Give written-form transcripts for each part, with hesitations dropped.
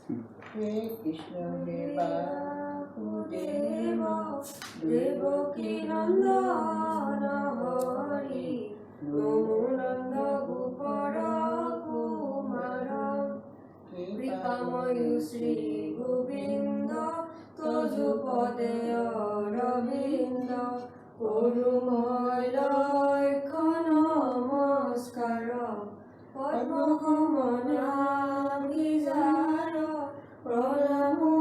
হে কৃষ্ণ হে বাসুদেব দেবকী নন্দন হরি নমো নন্দ গোপর কুমার কৃপাময় শ্রী গোবিন্দ তজুপদে অরবিন্দ করুময় লক্ষ্য নমস্কার পদ্মগমনা বিজার প্রণামো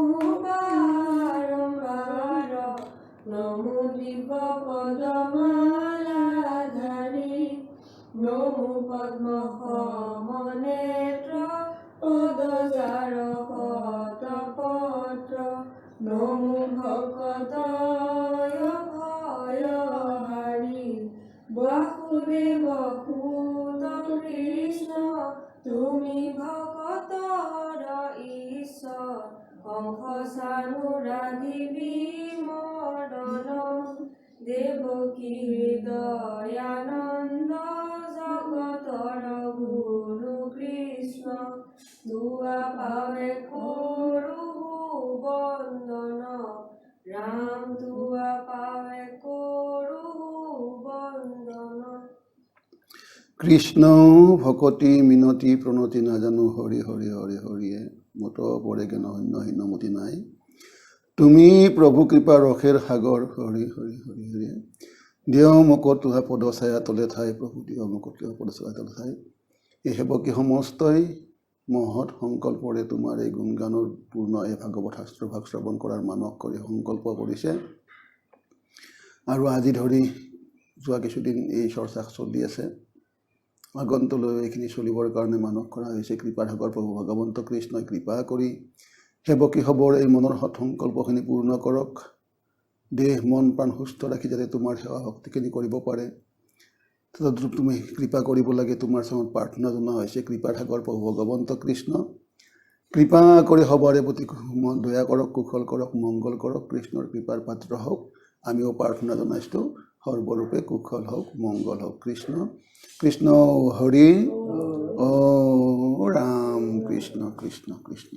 বারম্বার নমো দিব্য পদমালাধারী নমো পদ্ম নেত্র পদজার পত্র নমো ভকতয় ভয়হারী বাসুদেব কুত কৃষ্ণ তুমি ভকতর ঈশ্বর কংস সানুরাধি বিমোদন দেবকী হৃদয়ানন্দ জগতর গুরু কৃষ্ণ দুয়া পাবে করু বন্দন রাম দুয়া পাবে করু বন্দন। কৃষ্ণ ভকতি মিনতি প্ৰণতি নাজানো হৰি হৰি হৰি হৰিয়ে মত পৰে জ্ঞান অন্যহীন মতি নাই তুমি প্ৰভু কৃপা ৰসেৰ সাগৰ হৰি হৰি হৰি হৰিয়ে দেও মোক তোহা পদ ছায়া তলে ঠাই প্ৰভু দেও মোক তোহা পদ ছায়া তলে ঠাই এই সেৱকী সমস্তই মহৎ সংকল্পৰে তোমাৰ এই গুণগানৰ পূৰ্ণ এই ভাগৱত শাস্ত্ৰ ভাগ শ্ৰৱণ কৰাৰ মানস কৰি সংকল্প কৰিছে আৰু আজি ধৰি যোৱা কিছুদিন এই চৰ্চা চলি আছে আগন্তলৈ এইখিনি চলিবৰ কাৰণে মানস কৰা হৈছে কৃপাৰ সাগৰ প্ৰভু ভগৱন্ত কৃষ্ণই কৃপা কৰি সেৱকী হ'বৰ এই মনৰ সৎ সংকল্পখিনি পূৰ্ণ কৰক দেহ মন প্ৰাণ সুস্থ ৰাখি যাতে তোমাৰ সেৱা ভক্তিখিনি কৰিব পাৰে তুমি কৃপা কৰিব লাগে তোমাৰ চৰণত প্ৰাৰ্থনা জনোৱা হৈছে কৃপাৰ সাগৰ প্ৰভু ভগৱন্ত কৃষ্ণ কৃপা কৰি সবৰে প্ৰতি দয়া কৰক কুশল কৰক মংগল কৰক কৃষ্ণৰ কৃপাৰ পাত্ৰ হওক আমিও প্ৰাৰ্থনা জনাইছোঁ সৰ্বৰূপে কুশল হওক মংগল হওক কৃষ্ণ কৃষ্ণ হৰি ও ৰাম কৃষ্ণ কৃষ্ণ কৃষ্ণ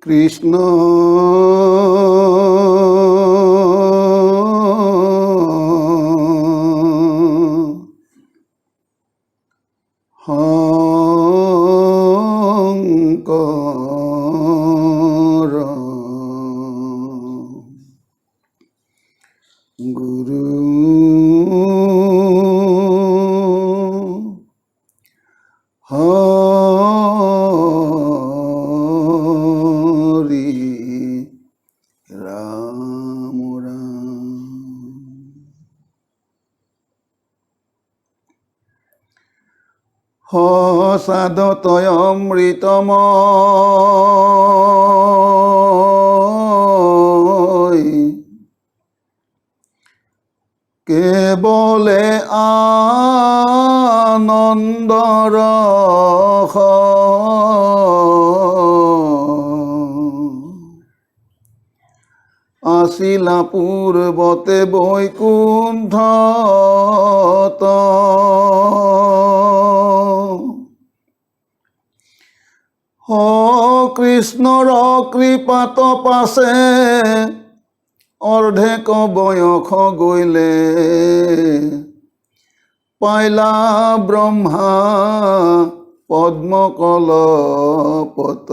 কৃষ্ণ শংকৰ গুৰু সচাদতয় অমৃতময় কেৱলে আনন্দৰ ৰস আছিলা পূৰ্বতে বৈকুণ্ঠত কৃষ্ণৰ কৃপাত পাছে অৰ্ধেক বয়স গৈলে পাইলা ব্ৰহ্মা পদ্মকলপত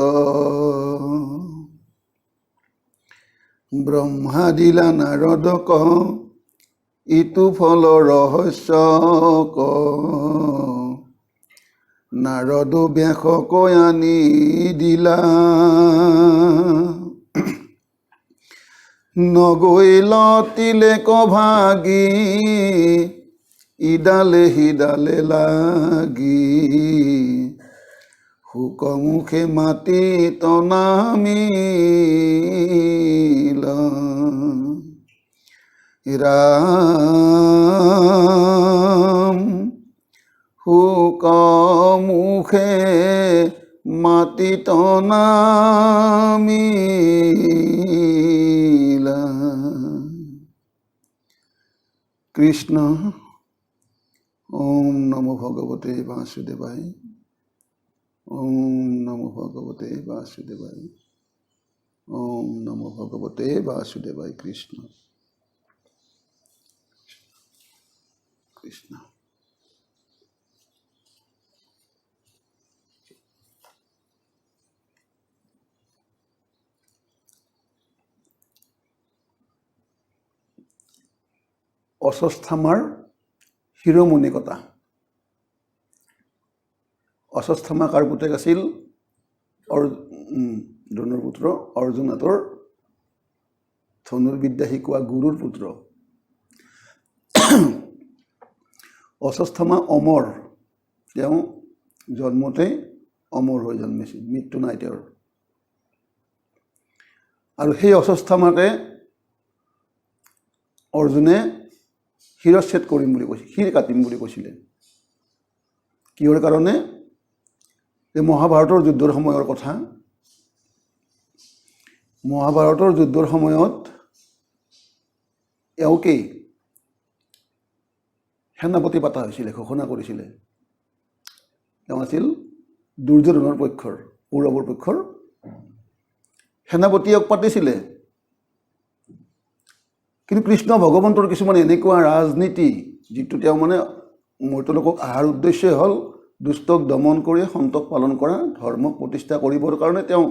ব্ৰহ্মা দিলা নাৰদক ইটো ফল ৰহস্য নাৰদ ব্যাসক আনি দিলা নগৈল তিলেক ভাগি ইডালে সিডালে লাগি শুকমুখে মাতি তনামিল ৰাম শুকমুখে মাটিত নামিলা। কৃষ্ণ। ওম নমো ভগৱতে বাসুদেৱায়। ওম নমো ভগৱতে বাসুদেৱায়। ওম নমো ভগৱতে বাসুদেৱায়। কৃষ্ণ কৃষ্ণ। অশ্বত্থামাৰ শিৰোমণিকতা। অশ্বত্থামা কাৰ পুতেক আছিল? দ্ৰোণৰ পুত্ৰ অৰ্জুনাতৰ ধনুৰ্বিদ্যা শিকোৱা গুৰুৰ পুত্ৰ। অশ্বত্থামা অমৰ, তেওঁ জন্মতে অমৰ হৈ জন্মিছিল, মৃত্যু নাই তেওঁৰ। আৰু সেই অশ্বত্থামাকে অৰ্জুনে শিৰচ্ছেদ কৰিম বুলি কৈছিল, শিৰ কাটিম বুলি কৈছিলে। কিহৰ কাৰণে? এই মহাভাৰতৰ যুদ্ধৰ সময়ৰ কথা। মহাভাৰতৰ যুদ্ধৰ সময়ত এওঁকেই সেনাপতি পাতা হৈছিলে, ঘোষণা কৰিছিলে। তেওঁ আছিল দুৰ্যোধনৰ পক্ষৰ, কৌৰৱৰ পক্ষৰ সেনাপতিয়ক পাতিছিলে। কিন্তু কৃষ্ণ ভগৱন্তৰ কিছুমান এনেকুৱা ৰাজনীতি, যিটো তেওঁ মানে মৰ্ত্যলোকক অহাৰ উদ্দেশ্যই হ'ল দুষ্টক দমন কৰি সন্তক পালন কৰা, ধৰ্মক প্ৰতিষ্ঠা কৰিবৰ কাৰণে তেওঁ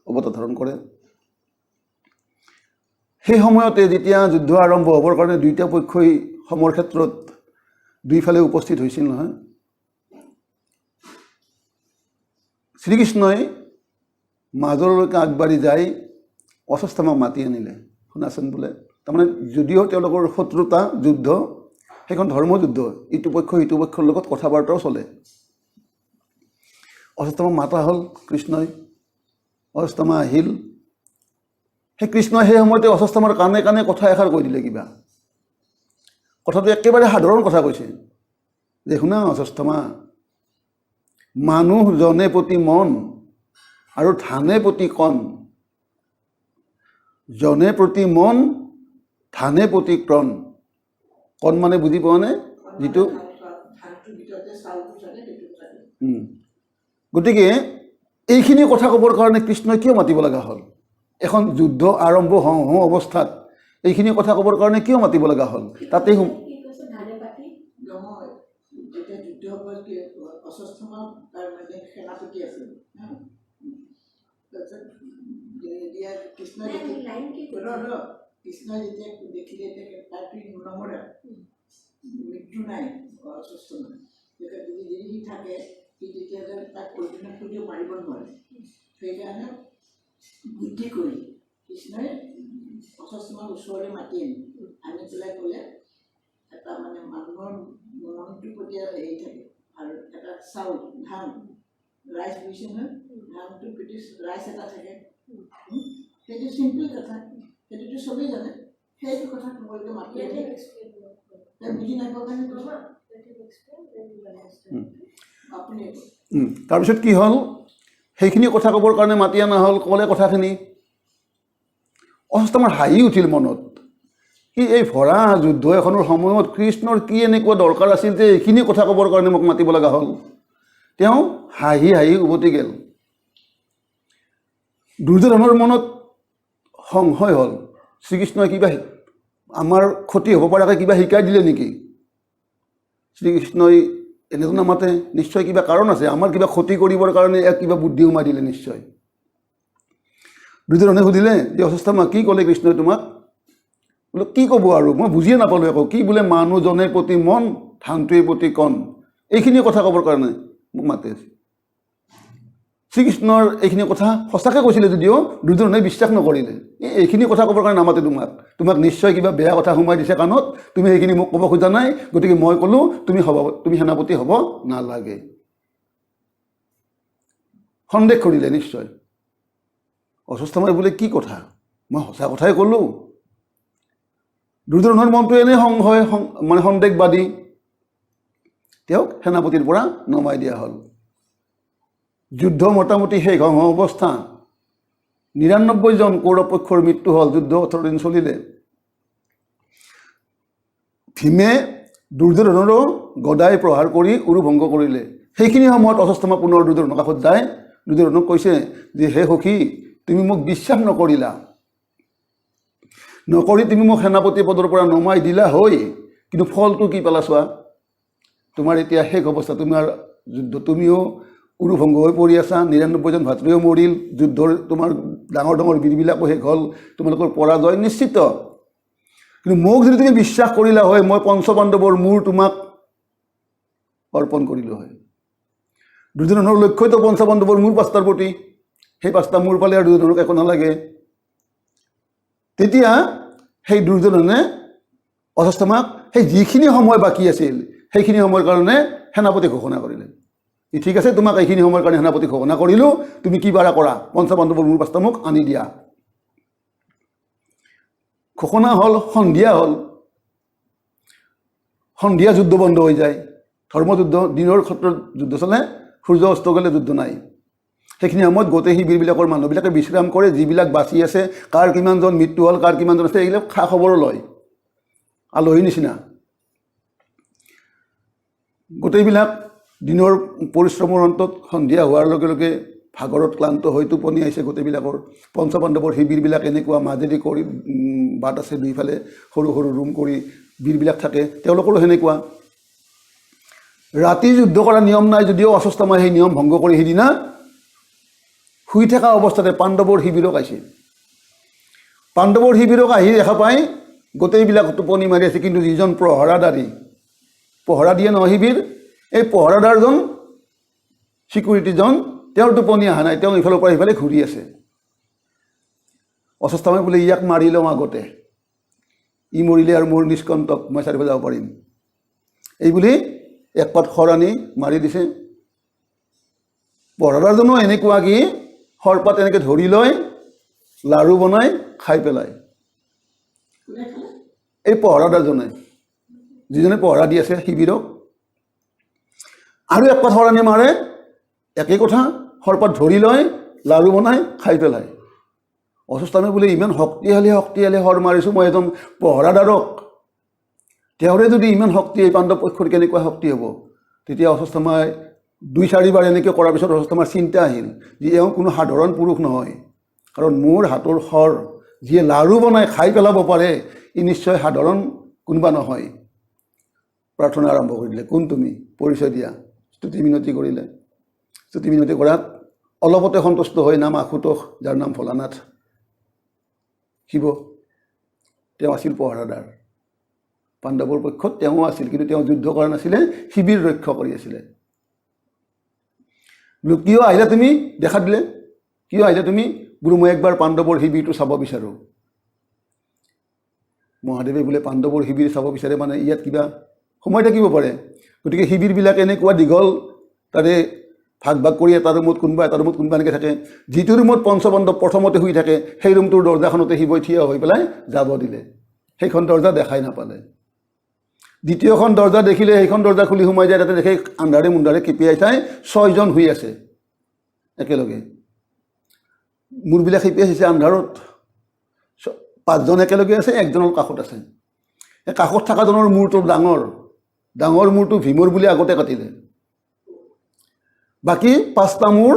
অৱতাৰ ধাৰণ কৰে। সেই সময়তে যেতিয়া যুদ্ধ আৰম্ভ হ'বৰ কাৰণে দুয়োটা পক্ষই সমৰ ক্ষেত্ৰত দুইফালে উপস্থিত হৈছিল নহয়, শ্ৰীকৃষ্ণই মাজলৈকে আগবাঢ়ি যাই অশ্বত্থামাক মাতি আনিলে। শুনাচোন বোলে, তাৰমানে যদিও তেওঁলোকৰ শত্ৰুতা যুদ্ধ, সেইখন ধৰ্মযুদ্ধ, ইটো পক্ষ সিটো পক্ষৰ লগত কথা বাৰ্তাও চলে। অশ্বত্থামাক মাতা হ'ল কৃষ্ণই, অশ্বত্থামা আহিল। সেই কৃষ্ণই সেই সময়তে অশ্বত্থামাৰ কাণে কাণে কথা এষাৰ কৈ দিলে। কিবা কথাটো একেবাৰে সাধাৰণ কথা কৈছে যে, শুনা অশ্বত্থামা, মানুহ জনে প্ৰতি মন আৰু ধানে প্ৰতি কণ। জনে প্ৰতি মন, ধানে প্ৰতি ক্ৰণ। কণ মানে বুজি পোৱা নে? যিটো গতিকে এইখিনি কথা ক'বৰ কাৰণে কৃষ্ণই কিয় মাতিব লগা হ'ল? এখন যুদ্ধ আৰম্ভ হওঁ হওঁ অৱস্থাত এইখিনি কথা ক'বৰ কাৰণে কিয় মাতিব লগা হ'ল? তাতেই যেতিয়া যুদ্ধ অশ্বত্থামা তাৰ মানে সেনাপতি আছিল। কৃষ্ণই যেতিয়া দেখিলে তাতো নমৰে, মৃত্যু নাই অশ্বত্থামা, যদি সি থাকে তেতিয়াহ'লে তাক অৰ্জুনক কেতিয়াও মাৰিব নোৱাৰে। সেইকাৰণে বুদ্ধি কৰি কৃষ্ণই অশ্বত্থামাক ওচৰলৈ মাতি আনি পেলাই ক'লে, এটা মানে মানুহৰ মনটোৰ প্ৰতি হেৰি থাকে, আৰু এটা চাউল, ধান, ৰাইচ বুজিছে নহয়, ধানটোৰ প্ৰতি ৰাইচ এটা থাকে। সেইটো চিম্পল কথা, সেইটোতো চবেই জানে। সেইটো কথা তোমালোকে মাতি আনি বুজি নাপাব কাৰণে আপুনি। তাৰপিছত কি হ'ল? সেইখিনি কথা ক'বৰ কাৰণে মাতি অনা হ'ল, ক'লে কথাখিনি। অশ্বত্থামাৰ হাঁহি উঠিল মনত। কি এই ভৰা যুদ্ধ এখনৰ সময়ত কৃষ্ণৰ কি এনেকুৱা দৰকাৰ আছিল যে এইখিনি কথা ক'বৰ কাৰণে মোক মাতিব লগা হ'ল? তেওঁ হাঁহি হাঁহি উভতি গ'ল। দুৰ্যোধনৰ মনত সংশয় হ'ল, শ্ৰীকৃষ্ণই কিবা আমাৰ ক্ষতি হ'ব পৰাকৈ কিবা শিকাই দিলে নেকি? শ্ৰীকৃষ্ণই এনেতো নামাতে, নিশ্চয় কিবা কাৰণ আছে, আমাৰ কিবা ক্ষতি কৰিবৰ কাৰণে এক কিবা বুদ্ধি সোমাই দিলে নিশ্চয়। দুৰ্যোধনে সুধিলে যে, অশ্বত্থামা কি ক'লে কৃষ্ণই তোমাক? বোলে কি ক'ব আৰু, মই বুজিয়ে নাপালোঁ একো। কি বোলে মানুহজনে প্ৰতি মন, ধানটোৱে প্ৰতি কণ, এইখিনি কথা ক'বৰ কাৰণে মোক মাতি আছে। শ্ৰীকৃষ্ণৰ এইখিনি কথা সঁচাকৈ কৈছিলে যদিও দুৰ্যোধনে বিশ্বাস নকৰিলে। এইখিনি কথা ক'বৰ কাৰণে নামাতে তোমাক নিশ্চয় কিবা বেয়া কথা সোমাই দিছে কাণত, তুমি সেইখিনি মোক ক'ব খোজা নাই, গতিকে মই ক'লোঁ তুমি সেনাপতি হ'ব নালাগে। সন্দেহ কৰিলে নিশ্চয়। অশ্বত্থামাই বোলে কি কথা, মই সঁচা কথাই ক'লোঁ। দুৰ্যোধনৰ মনটো এনেই সংশয়, মানে সন্দেহবাদী। তেওঁক সেনাপতিৰ পৰা নমাই দিয়া হ'ল। যুদ্ধ মোটামুটি শেষ হোৱা অৱস্থা ৯৯ জন কৌৰৱ পক্ষৰ মৃত্যু হ'ল। যুদ্ধ ১৮ দিন চলিলে। ভীমে দুৰ্যোধনৰো গদাই প্ৰহাৰ কৰি উৰুভংগ কৰিলে। সেইখিনি সময়ত অশ্বত্থামা পুনৰ দুৰ্যোধনৰ কাষত যায় দুৰ্যোধনক কৈছে যে হে সখী, তুমি মোক বিশ্বাস নকৰি তুমি মোক সেনাপতি পদৰ পৰা নমাই দিলা হয়, কিন্তু ফলটো কি পালা চোৱা। তোমাৰ এতিয়া শেষ অৱস্থা, তোমাৰ যুদ্ধ, তুমিও উৰুভংগ হৈ পৰি আছা, ৯৯ জন ভাতৃও মৰিল, যুদ্ধৰ তোমাৰ ডাঙৰ ডাঙৰ বীৰবিলাকো শেষ হ'ল, তোমালোকৰ পৰাজয় নিশ্চিত। কিন্তু মোক যদি তুমি বিশ্বাস কৰিলা হয়, মই পঞ্চপাণ্ডৱৰ মূৰ তোমাক অৰ্পণ কৰিলোঁ হয়। দুৰ্যোধনৰ লক্ষ্যইতো পঞ্চপাণ্ডৱৰ মূৰ ৫টাৰ প্ৰতি। সেই ৫টা মূৰ পালে আৰু দুৰ্যোধনক একো নালাগে। তেতিয়া সেই দুৰ্যোধনে অশ্বত্থামাক সেই যিখিনি সময় বাকী আছিল সেইখিনি সময়ৰ কাৰণে সেনাপতি ঘোষণা কৰিলে। ঠিক আছে, তোমাক এইখিনি সময়ৰ কাৰণে সেনাপতি ঘোষণা কৰিলোঁ, তুমি কি পাৰা কৰা, পঞ্চপাণ্ডৱৰ মূৰ ৫টা মোক আনি দিয়া। ঘোষণা হ'ল, সন্ধিয়া হ'ল। সন্ধিয়া যুদ্ধ বন্ধ হৈ যায়। ধৰ্মযুদ্ধ, দিনৰ ক্ষেত্ৰত যুদ্ধ চলে, সূৰ্য অস্ত গ'লে যুদ্ধ নাই। সেইখিনি সময়ত গোটেই শিবিৰবিলাকৰ মানুহবিলাকে বিশ্ৰাম কৰে। যিবিলাক বাচি আছে, কাৰ কিমানজন মৃত্যু হ'ল, কাৰ কিমানজন আছে, এইবিলাক খা খবৰ লয়, আলহীৰ নিচিনা। গোটেইবিলাক দিনৰ পৰিশ্ৰমৰ অন্তত সন্ধিয়া হোৱাৰ লগে লগে ভাগৰত ক্লান্ত হৈ টোপনি আহিছে গোটেইবিলাকৰ। পঞ্চপাণ্ডৱৰ শিবিৰবিলাক এনেকুৱা, মাজেদি কৰি বাট আছে, দুইফালে সৰু সৰু ৰুম কৰি বীৰবিলাক থাকে, তেওঁলোকৰো সেনেকুৱা। ৰাতি যুদ্ধ কৰা নিয়ম নাই যদিও অশ্বত্থামাই সেই নিয়ম ভংগ কৰি সিদিনা শুই থকা অৱস্থাতে পাণ্ডৱৰ শিবিৰক আহিছে। পাণ্ডৱৰ শিবিৰক আহি দেখা পাই গোটেইবিলাক টোপনি মাৰি আছে, কিন্তু যিজন প্ৰহৰাদাৰী, পহৰা দিয়ে নহয় শিবিৰ, এই পহৰাদাৰজন, চিকিউৰিটিজন, তেওঁৰ টোপনি অহা নাই, তেওঁ ইফালৰ পৰা সিফালে ঘূৰি আছে। অশ্বত্থামাই বোলে ইয়াক মাৰি লওঁ আগতে, ই মৰিলে আৰু মোৰ নিষ্কণ্টক, মই চাৰিব যাব পাৰিম। এই বুলি এক পাত খৰ আনি মাৰি দিছে। পহৰাদাৰজনো এনেকুৱা কি শৰপাত এনেকৈ ধৰি লয়, লাড়ু বনাই খাই পেলায়। এই পহৰাদাৰজনে, যিজনে পহৰা দি আছে শিবিৰক, আৰু এক পাত খৰ আনি মাৰে, একেই কথা, শৰপাত ধৰি লয়, লাড়ু বনাই খাই পেলায়। অশ্বত্থামাই বোলে ইমান শক্তিশালী শৰ মাৰিছোঁ মই এজন পহৰাদাৰক, তেওঁৰে যদি ইমান শক্তি, এই পাণ্ডৱ পক্ষৰ কেনেকুৱা শক্তি হ'ব। তেতিয়া অশ্বত্থামাই ২-৪ বাৰ এনেকৈ কৰাৰ পিছত অশ্বত্থামাৰ চিন্তা আহিল যে এওঁ কোনো সাধাৰণ পুৰুষ নহয়, কাৰণ মোৰ হাতৰ শৰ যিয়ে লাড়ু বনাই খাই পেলাব পাৰে, ই নিশ্চয় সাধাৰণ কোনোবা নহয়। প্ৰাৰ্থনা আৰম্ভ কৰি দিলে, কোন তুমি, পৰিচয় দিয়া। স্তুতি মিনতি কৰিলে। স্তুতি মিনতি কৰাত অলপতে সন্তুষ্ট হৈ নাম আশুতোষ, যাৰ নাম ভোলানাথ শিৱ, তেওঁ আছিল পহৰাদাৰ। পাণ্ডৱৰ পক্ষত তেওঁ আছিল, কিন্তু তেওঁ যুদ্ধ কৰা নাছিলে, শিবিৰ ৰক্ষা কৰি আছিলে। বোলো কিয় আহিলা তুমি, দেখা দিলে, কিয় আহিলা তুমি? বোলো মই একবাৰ পাণ্ডৱৰ শিবিৰটো চাব বিচাৰোঁ। মহাদেৱে বোলে পাণ্ডৱৰ শিবিৰ চাব বিচাৰে মানে ইয়াত কিবা সময় থাকিব পাৰে, গতিকে শিবিৰবিলাক এনেকুৱা দীঘল, তাৰে ভাগ ভাগ কৰি এটা ৰুমত কোনোবা এনেকৈ থাকে। যিটো ৰুমত পঞ্চপাণ্ডৱ প্ৰথমতে শুই থাকে, সেই ৰুমটোৰ দৰ্জাখনতে শিৱই থিয় হৈ পেলাই যাব দিলে। সেইখন দৰ্জা দেখাই নাপালে। দ্বিতীয়খন দৰ্জা দেখিলে, সেইখন দৰ্জা খুলি সোমাই যায়, তাতে দেখে আন্ধাৰে মুন্ধাৰে কিপিয়াই চাই ৬ জন শুই আছে একেলগে। মূৰবিলাক শিপিয়াই চাইছে আন্ধাৰত, ৫ জন একেলগে আছে, একজনৰ কাষত আছে। এই কাষত থকাজনৰ মূৰটো ডাঙৰ মূৰটো ভীমৰ বুলি আগতে কাটিলে। বাকী 5টা মূৰ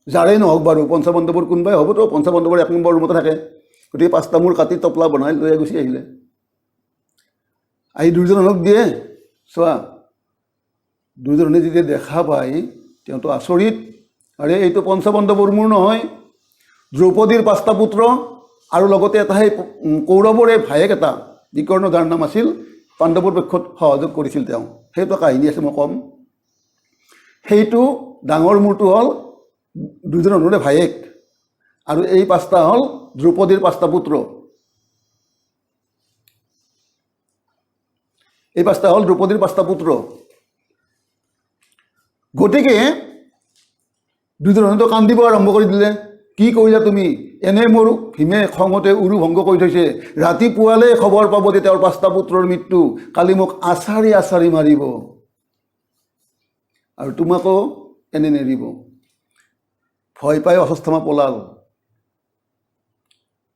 যাৰেই নহওক বাৰু, পঞ্চপাণ্ডৱৰ কোনোবাই হ'বতো, পঞ্চপাণ্ডৱৰ ১ নম্বৰ ৰুমতে থাকে, গতিকে 5টা মূৰ কাটি টপলা বনাই লৈ গুচি আহিলে। আহি দুৰ্যোধনক দিয়ে, চোৱা। দুৰ্যোধনে যেতিয়া দেখা পায়, তেওঁতো আচৰিত, আৰে এইটো পঞ্চপাণ্ডৱৰ মূৰ নহয়, দ্ৰৌপদীৰ 5টা পুত্ৰ আৰু লগতে এটা সেই কৌৰৱৰে ভায়েক এটা, বিকৰ্ণ, যাৰ নাম আছিল, পাণ্ডৱৰ পক্ষত সহযোগ কৰিছিল তেওঁ। সেইটো কাহিনী আছে, মই ক'ম। সেইটো ডাঙৰ মূৰটো হ'ল দুৰ্যোধনৰে ভায়েক, আৰু এই 5টা হ'ল দ্ৰৌপদীৰ 5টা পুত্ৰ। এই 5টা হ'ল দ্ৰৌপদীৰ 5টা পুত্ৰ। গতিকে দুৰ্যোধনেতো কান্দিব আৰম্ভ কৰি দিলে, কি কৰিলা তুমি? এনে মোৰ ভীমে খঙতে উৰু ভংগ কৰি থৈছে, ৰাতিপুৱালে খবৰ পাব যে তেওঁৰ 5টা পুত্ৰৰ মৃত্যু, কালি মোক আছাৰি মাৰিব, আৰু তোমাকো এনে নেৰিব। ভয় পাই অশ্বত্থামা পলাল।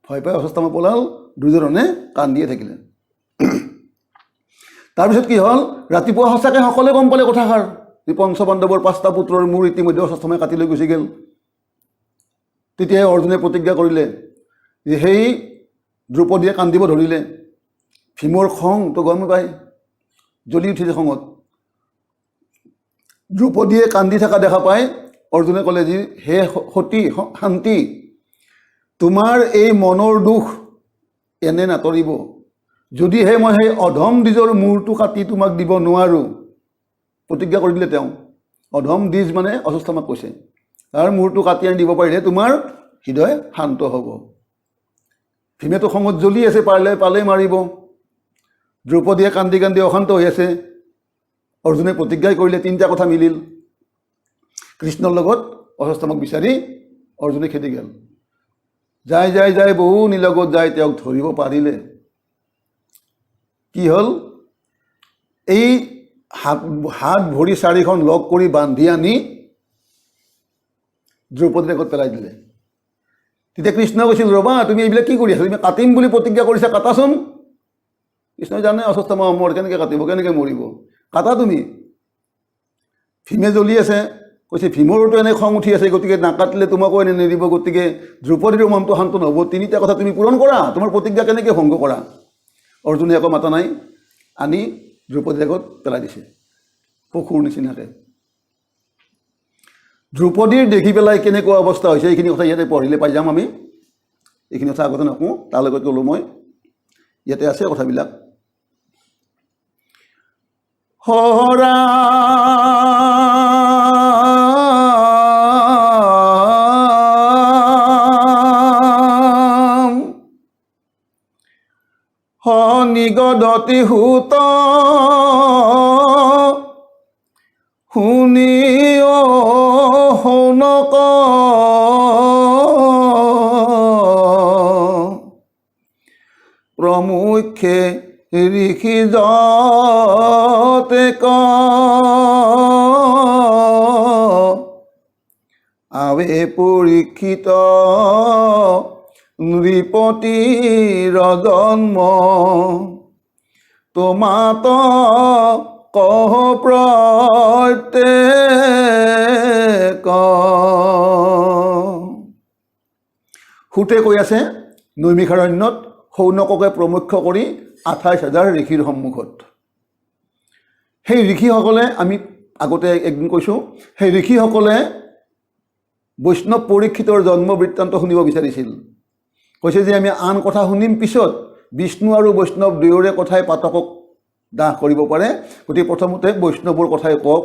ভয় পাই অশ্বত্থামা পলাল, দুৰ্যোধনে কান্দিয়ে থাকিলে। তাৰপিছত কি হ'ল, ৰাতিপুৱা সঁচাকৈ সকলোৱে গম পালে কথাষাৰ যে পঞ্চপাণ্ডৱৰ 5টা পুত্ৰৰ মূৰ ইতিমধ্যে অশ্বত্থামাই কাটি লৈ গুচি গ'ল। তেতিয়াই অৰ্জুনে প্ৰতিজ্ঞা কৰিলে যে সেই দ্ৰৌপদীয়ে কান্দিব ধৰিলে। ভীমৰ খংটো গম পায়, জ্বলি উঠিছে খঙত। দ্ৰৌপদীয়ে কান্দি থকা দেখা পাই অৰ্জুনে ক'লে যে হে সতী শান্তি, তোমাৰ এই মনৰ দুখ এনে নাতৰিব যদিহে মই সেই অধম দ্বিজৰ মূৰটো কাটি তোমাক দিব নোৱাৰোঁ। প্ৰতিজ্ঞা কৰি দিলে তেওঁ। অধম দ্বিজ মানে অশ্বত্থামাক কৈছে, তাৰ মূৰটো কাটি আনি দিব পাৰিলে তোমাৰ হৃদয় শান্ত হ'ব। ভীমেতো খঙত জ্বলি আছে, পালেই মাৰিব। দ্ৰৌপদীয়ে কান্দি কান্দি অশান্ত হৈ আছে। অৰ্জুনে প্ৰতিজ্ঞাই কৰিলে, 3টা কথা মিলিল। কৃষ্ণৰ লগত অশ্বত্থামাক বিচাৰি অৰ্জুনে খেদি গ'ল। যাই বহু নিলগত যাই তেওঁক ধৰিব পাৰিলে। কি হ'ল, এই হাত ভৰি 4খন লগ কৰি বান্ধি আনি দ্ৰৌপদীৰ আগত পেলাই দিলে। তেতিয়া কৃষ্ণই কৈছিল, ৰ'বা তুমি এইবিলাক কি কৰি আছা? তুমি কাটিম বুলি প্ৰতিজ্ঞা কৰিছা, কাটাচোন। কৃষ্ণই জানে অশ্বত্থামা অমৰ, কেনেকৈ কাটিব, কেনেকৈ মৰিব, কাটা তুমি। ভীমে জ্বলি আছে, কৈছে ভীমৰোতো এনে খং উঠি আছে, গতিকে নাকাটিলে তোমাকো এনে নিদিব, গতিকে দ্ৰৌপদীৰো মনটো শান্ত নহ'ব। 3টা কথা তুমি পূৰণ কৰা, তোমাৰ প্ৰতিজ্ঞা কেনেকৈ ভংগ কৰা। অৰ্জুনে একো মাতা নাই, আনি দ্ৰৌপদীৰ আগত পেলাই দিছে পশুৰ নিচিনাকৈ। দ্ৰৌপদীৰ দেখি পেলাই কেনেকুৱা অৱস্থা হৈছে এইখিনি কথা ইয়াতে পঢ়িলে পাই যাম আমি। এইখিনি কথা আগতে নকওঁ, তাৰ লগত ক'লোঁ মই, ইয়াতে আছে কথাবিলাক। হৰা নিগদতি হুত শুনি শৌনক প্ৰমুখ্যে ঋষি যতে আবে পৰীক্ষিত নৃপতিৰ জন্ম তোমাত কহ প্ৰত্যেক। সুতে কৈ আছে নৈমিষাৰণ্যত শৌনককে প্ৰমুখ্য কৰি 28,000 ঋষিৰ সন্মুখত। সেই ঋষিসকলে, আমি আগতে একদিন কৈছোঁ, সেই ঋষিসকলে বৈষ্ণৱ পৰীক্ষিতৰ জন্ম বৃত্তান্ত শুনিব বিচাৰিছিল। কৈছে যে আমি আন কথা শুনিম পিছত, বিষ্ণু আৰু বৈষ্ণৱ দুয়োৰে কথাই পাঠকক দাহ কৰিব পাৰে, গতিকে প্ৰথমতে বৈষ্ণৱৰ কথাই কওক।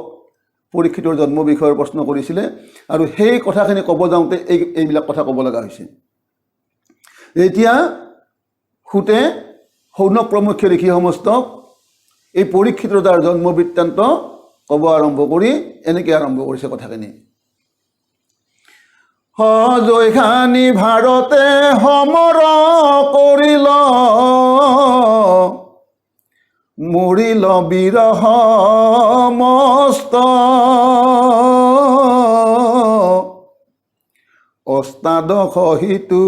পৰীক্ষিতৰ জন্ম বিষয়ৰ প্ৰশ্ন কৰিছিলে, আৰু সেই কথাখিনি ক'ব যাওঁতে এইবিলাক কথা ক'ব লগা হৈছে। এতিয়া সুতে শৌনক প্ৰমুখ্য ঋষি সমস্তক এই পৰীক্ষিতৰ যাৰ জন্ম বৃত্তান্ত ক'ব আৰম্ভ কৰি এনেকৈ আৰম্ভ কৰিছে কথাখিনি। জয়খানি ভাৰতে সমৰ কৰিল, মৰিল বিৰহ মস্ত, অষ্টাদশ হিতু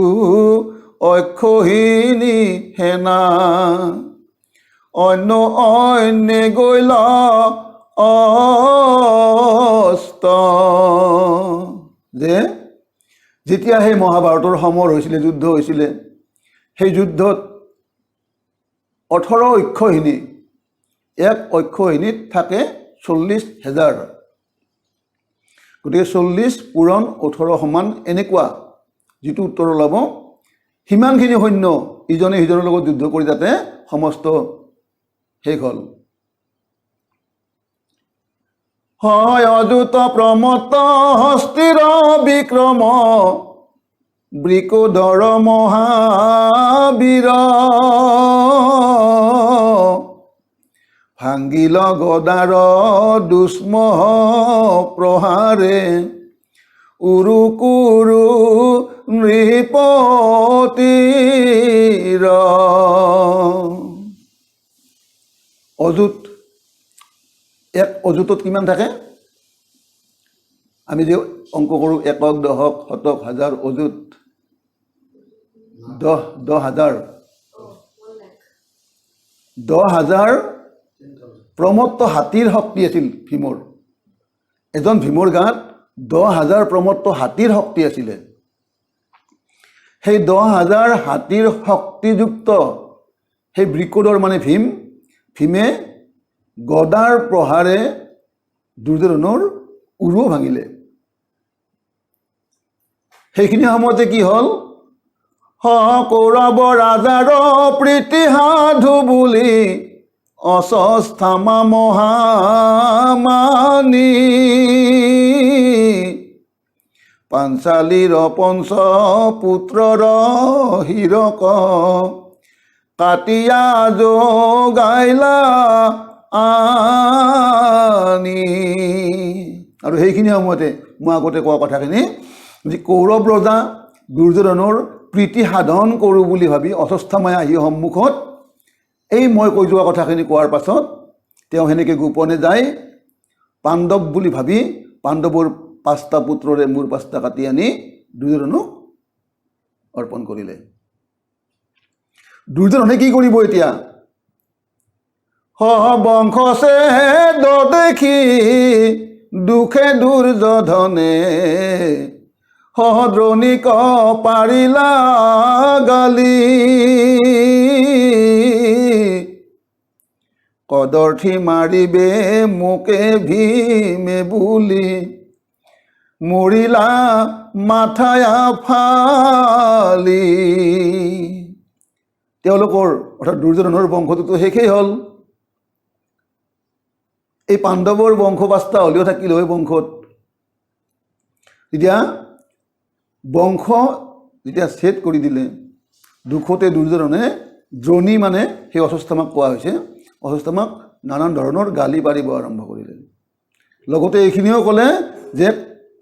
অক্ষহীনী সেনা, অন্য অন্যে গৈল অস্ত। যে যেতিয়া সেই মহাভাৰতৰ সমৰ হৈছিলে, যুদ্ধ হৈছিলে, সেই যুদ্ধত 18 অক্ষহীনী, এক অক্ষহীনীত থাকে 40,000। গতিকে 40 পূৰণ 18 সমান এনেকুৱা যিটো উত্তৰ ওলাব, সিমানখিনি সৈন্য ইজনে সিজনৰ লগত যুদ্ধ কৰি যাতে সমস্ত শেষ হ'ল। হয় অযুত প্ৰমত্ত হস্তিৰ বিক্ৰম, বৃকোধৰ মহাবীৰ, ভাঙ্গিল গদাৰ দুষ্মহ প্ৰহাৰে, উৰু কুৰু নৃপতিৰ। অযুত, এক অযুতত কিমান থাকে? আমি যে অংক কৰোঁ একক দশক শতক হাজাৰ অযুত 10,000 10,000 প্ৰমত্ত হাতীৰ শক্তি আছিল ভীমৰ। এজন ভীমৰ গাত 10,000 প্ৰমত্ত হাতীৰ শক্তি আছিলে। সেই 10,000 হাতীৰ শক্তিযুক্ত সেই বৃকোদৰ মানে ভীমে গদাৰ প্ৰহাৰে দুৰ্যোধনৰ উৰুও ভাঙিলে। সেইখিনি সময়তে কি হ'ল, কৌৰৱ ৰাজাৰ প্ৰীতি সাধু বুলি অস্বস্থামা মহামানী পাঞ্চালীৰ পঞ্চ পুত্ৰৰ হীৰক কাটিয়া যোগাইলা আনি। আৰু সেইখিনি সময়তে মই আগতে কোৱা কথাখিনি যে কৌৰৱ ৰজা দুৰ্যোধনৰ প্ৰীতি সাধন কৰোঁ বুলি ভাবি অস্বস্থামাই আহি সন্মুখত এই মই কৈ যোৱা কথাখিনি কোৱাৰ পাছত তেওঁ সেনেকৈ গোপনে যায় পাণ্ডৱ বুলি ভাবি পাণ্ডৱৰ 5টা পুত্ৰৰে মূৰ 5টা কাটি আনি দুৰ্যোধনক অৰ্পণ কৰিলে। দুৰ্যোধনে কি কৰিব এতিয়া, বংশছে দেখি দুখে দুৰ্যোধনে দ্ৰোণীক পাৰিলা গালি কদৰ্থি মাৰিবে মোকে ভীমে বুলি মৰিলা মাথায়া ফালি। তেওঁলোকৰ অৰ্থাৎ দুৰ্যোধনৰ বংশটোতো শেষেই হ'ল। এই পাণ্ডৱৰ বংশ 5টা হ'লেও থাকিল হয় বংশত। এতিয়া বংশ যেতিয়া ছেদ কৰি দিলে দুখতে দুৰ্যোধনে দ্ৰোণী মানে সেই অস্বস্থামাক কোৱা হৈছে, অস্বস্থামাক নানান ধৰণৰ গালি পাৰিব আৰম্ভ কৰিলে। লগতে এইখিনিও ক'লে যে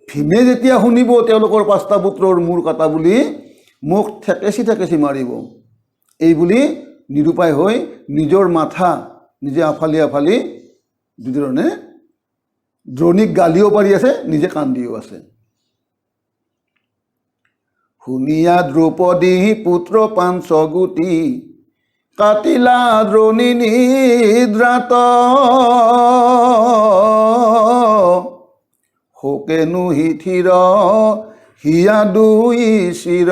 ভীমে যেতিয়া শুনিব তেওঁলোকৰ 5টা পুত্ৰৰ মূৰ কাটা বুলি মোক ঠেকেচি মাৰিব, এই বুলি নিৰুপায় হৈ নিজৰ মাথা নিজে আফালি দুৰ্যোধনে দ্ৰোণীক গালিও পাৰি আছে, নিজে কান্দিও আছে। শুনিয়া দ্ৰৌপদী পুত্ৰ পাঞ্চগুটি কাটিলা দ্ৰোণী নিদ্ৰাত শোকেনো হিথিৰ হিয়া দুই চিৰ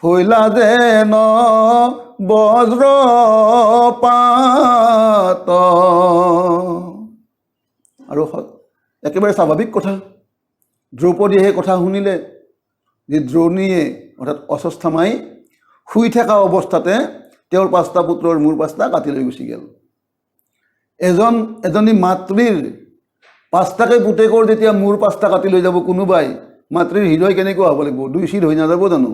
ফৈলা যেন বজ্ৰ পাত। আৰু একেবাৰে স্বাভাৱিক কথা, দ্ৰৌপদীয়ে সেই কথা শুনিলে যে দ্ৰোণীয়ে অৰ্থাৎ অস্বস্থামাই শুই থকা অৱস্থাতে তেওঁৰ 5টা পুত্ৰৰ মূৰ 5টা কাটি লৈ গুচি গ'ল। এজনী মাতৃৰ 5টাকে পুতেকৰ যেতিয়া মূৰ 5টা কাটি লৈ যাব কোনোবাই, মাতৃৰ হৃদয় কেনেকুৱা হ'ব লাগিব, 2 চিৰ হৈ নাযাব জানো?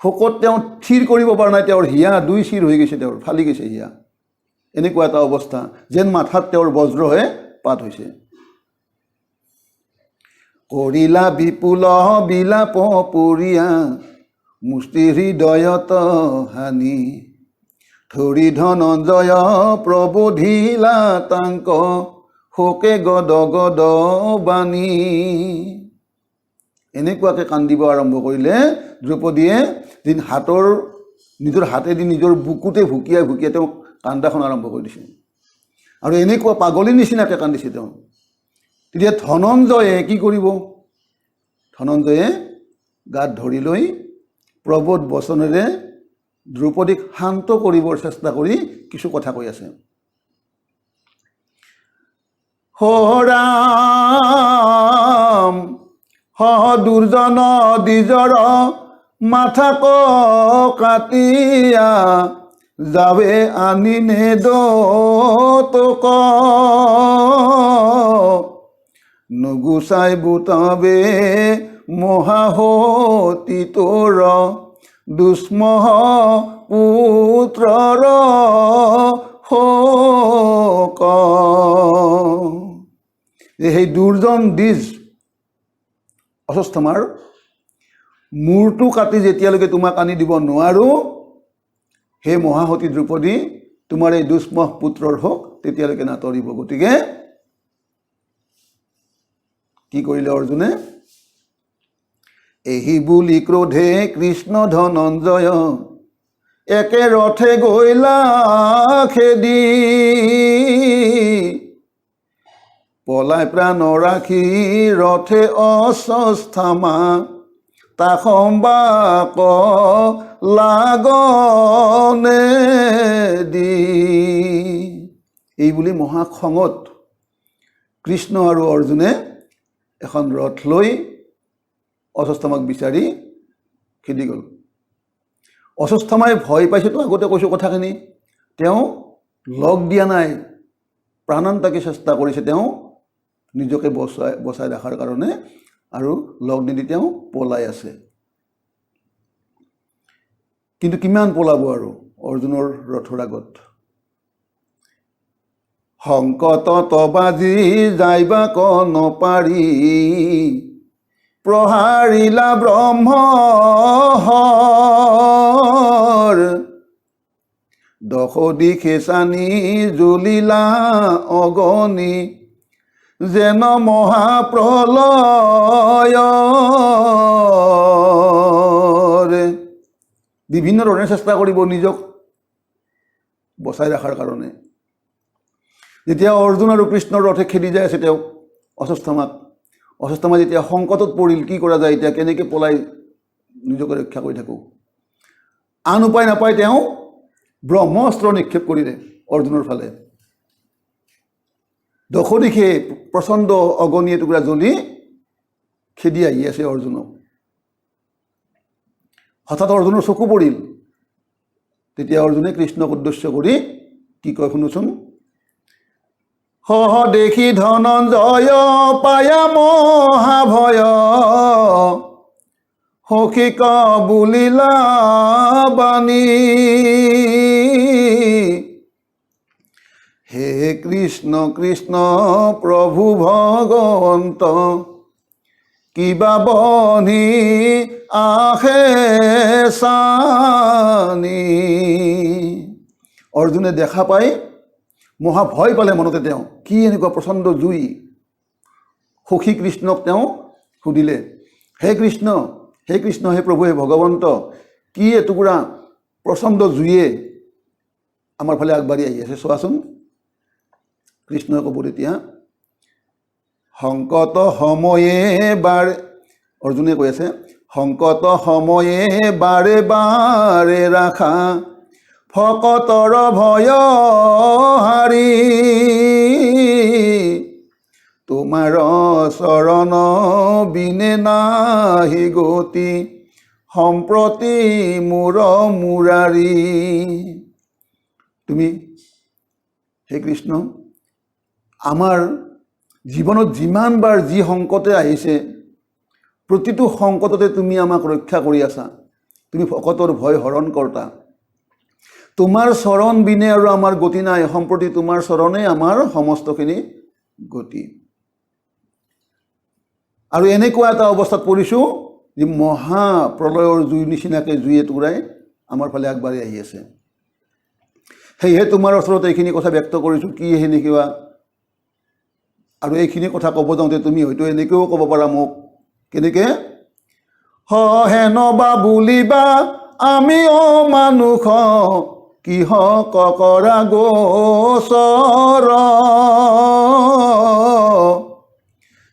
শোকত তেওঁ থিৰ কৰিব পৰা নাই, তেওঁৰ হিয়া 2 চিৰ হৈ গৈছে, তেওঁৰ ফালি গৈছে হিয়া। এনেকুৱা এটা অৱস্থা যেন মাথাত তেওঁৰ বজ্ৰ হৈ পাত হৈছে। কৰিলা বিপুল বিলাপ পুৰিয়া মুষ্টি হৃদয়ত হানি ধৰি ধনঞ্জয় প্ৰবোধিলা তাংক শোকে গদ বাণী। এনেকুৱাকৈ কান্দিব আৰম্ভ কৰিলে দ্ৰৌপদীয়ে, যিন নিজৰ হাতেদি নিজৰ বুকুতে ভুকিয়াই তেওঁ কান্দাখন আৰম্ভ কৰি দিছে। আৰু এনেকুৱা পাগলীৰ নিচিনাকৈ কান্দিছে তেওঁ। তেতিয়া ধনঞ্জয়ে কি কৰিব, ধনঞ্জয়ে গাত ধৰি লৈ প্ৰবোধ বচনেৰে দ্ৰৌপদীক শান্ত কৰিবৰ চেষ্টা কৰি কিছু কথা কৈ আছে। ৰাম দুৰ্জন দ্বিজৰ মাথাক কাটিয়া যাবে আনিনে দোতক নুগুচাই বুটাবে মহাহতি তোৰ দুষ্মহ পুত্ৰৰ শোক। সেই দুৰ্জন দ্বিজ অস্বস্থামাৰ মূৰটো কাটি যেতিয়ালৈকে তোমাক আনি দিব নোৱাৰোঁ, হে মহাসতী দ্ৰৌপদী, তোমাৰ এই দুষ্মহ পুত্ৰৰ শোক তেতিয়ালৈকে নাতৰিব। গতিকে কি কৰিলে অৰ্জুনে? এহি বুলি ক্ৰোধে কৃষ্ণ ধনঞ্জয় একে ৰথে গৈলা খেদি পলাই প্ৰাণ ৰাখি ৰথে অস্বস্থামা তাসম্বাক লাগনে দি। এই বুলি মহাখঙত কৃষ্ণ আৰু অৰ্জুনে এখন ৰথ লৈ অশ্বত্থামাক বিচাৰি খেদি গ'ল। অশ্বত্থামাই ভয় পাইছেতো, আগতে কৈছোঁ কথাখিনি। তেওঁ লগ দিয়া নাই, প্ৰাণান্তাকে চেষ্টা কৰিছে তেওঁ নিজকে বচাই ৰখাৰ কাৰণে, আৰু লগ নিদি তেওঁ পলাই আছে। কিন্তু কিমান পলাব আৰু অৰ্জুনৰ ৰথৰ আগত? সংকটত বাজি যাইবা ক নপাৰি প্ৰহাৰিলা ব্ৰহ্মৰ দশ দিশে চানি জ্বলিলা অগনি যেন মহাপ্ৰলয়। বিভিন্ন ধৰণে চেষ্টা কৰিব নিজক বচাই ৰখাৰ কাৰণে। যেতিয়া অৰ্জুন আৰু কৃষ্ণৰ ৰথে খেদি যাই আছে তেওঁ অশ্বত্থামা যেতিয়া সংকটত পৰিল, কি কৰা যায় এতিয়া, কেনেকৈ পলাই নিজকে ৰক্ষা কৰি থাকোঁ? আন উপায় নাপায় তেওঁ ব্ৰহ্মাস্ত্ৰ নিক্ষেপ কৰিলে অৰ্জুনৰ ফালে। দশ দিশে প্ৰচণ্ড অগ্নি এটুকুৰা জ্বলি খেদি আহি আছে অৰ্জুনক। হঠাৎ অৰ্জুনৰ চকু পৰিল। তেতিয়া অৰ্জুনে কৃষ্ণক উদ্দেশ্য কৰি কি কয় শুনোচোন। সহ দেখি ধনঞ্জয় পায়া মহাভয় সখীক বুলিলা বাণী হে কৃষ্ণ কৃষ্ণ প্ৰভু ভগৱন্ত কিবা বনি আহে চানি। অৰ্জুনে দেখা পাই মহা ভয় পালে মনতে। তেওঁ কি এনেকুৱা প্ৰচণ্ড জুই? সখী কৃষ্ণক তেওঁ সুধিলে, হে কৃষ্ণ হে প্ৰভু হে ভগৱন্ত, কি এটুকুৰা প্ৰচণ্ড জুইয়ে আমাৰ ফালে আগবাঢ়ি আহি আছে, চোৱাচোন। কৃষ্ণই ক'ব তেতিয়া, সংকট সময়ে বাৰে, অৰ্জুনে কৈ আছে, সংকট সময়ে বাৰে বাৰে ৰাখা ভকতৰ ভয় হাৰি তোমাৰ চৰণ বিনে নাহি গতি সম্প্ৰতি মূৰ মুৰাৰী। তুমি হে কৃষ্ণ, আমাৰ জীৱনত যিমানবাৰ যি সংকটে আহিছে, প্ৰতিটো সংকটতে তুমি আমাক ৰক্ষা কৰি আছা। তুমি ভকতৰ ভয় হৰণ কৰ্তা। তোমাৰ চৰণ বিনে আৰু আমাৰ গতি নাই, সম্প্ৰতি তোমাৰ চৰণে আমাৰ সমস্তখিনি গতি। আৰু এনেকুৱা এটা অৱস্থাত পৰিছোঁ যে মহা প্ৰলয়ৰ জুই নিচিনাকৈ জুই এটুকুৰাই আমাৰ ফালে আগবাঢ়ি আহি আছে। সেয়েহে তোমাৰ ওচৰত এইখিনি কথা ব্যক্ত কৰিছোঁ। কি সেনেকুৱা? আৰু এইখিনি কথা ক'ব যাওঁতে তুমি হয়তো এনেকৈও ক'ব পাৰা মোক, কেনেকৈ? হেনবা বুলিবা আমি মানুহ কিহ কৰা গোচৰ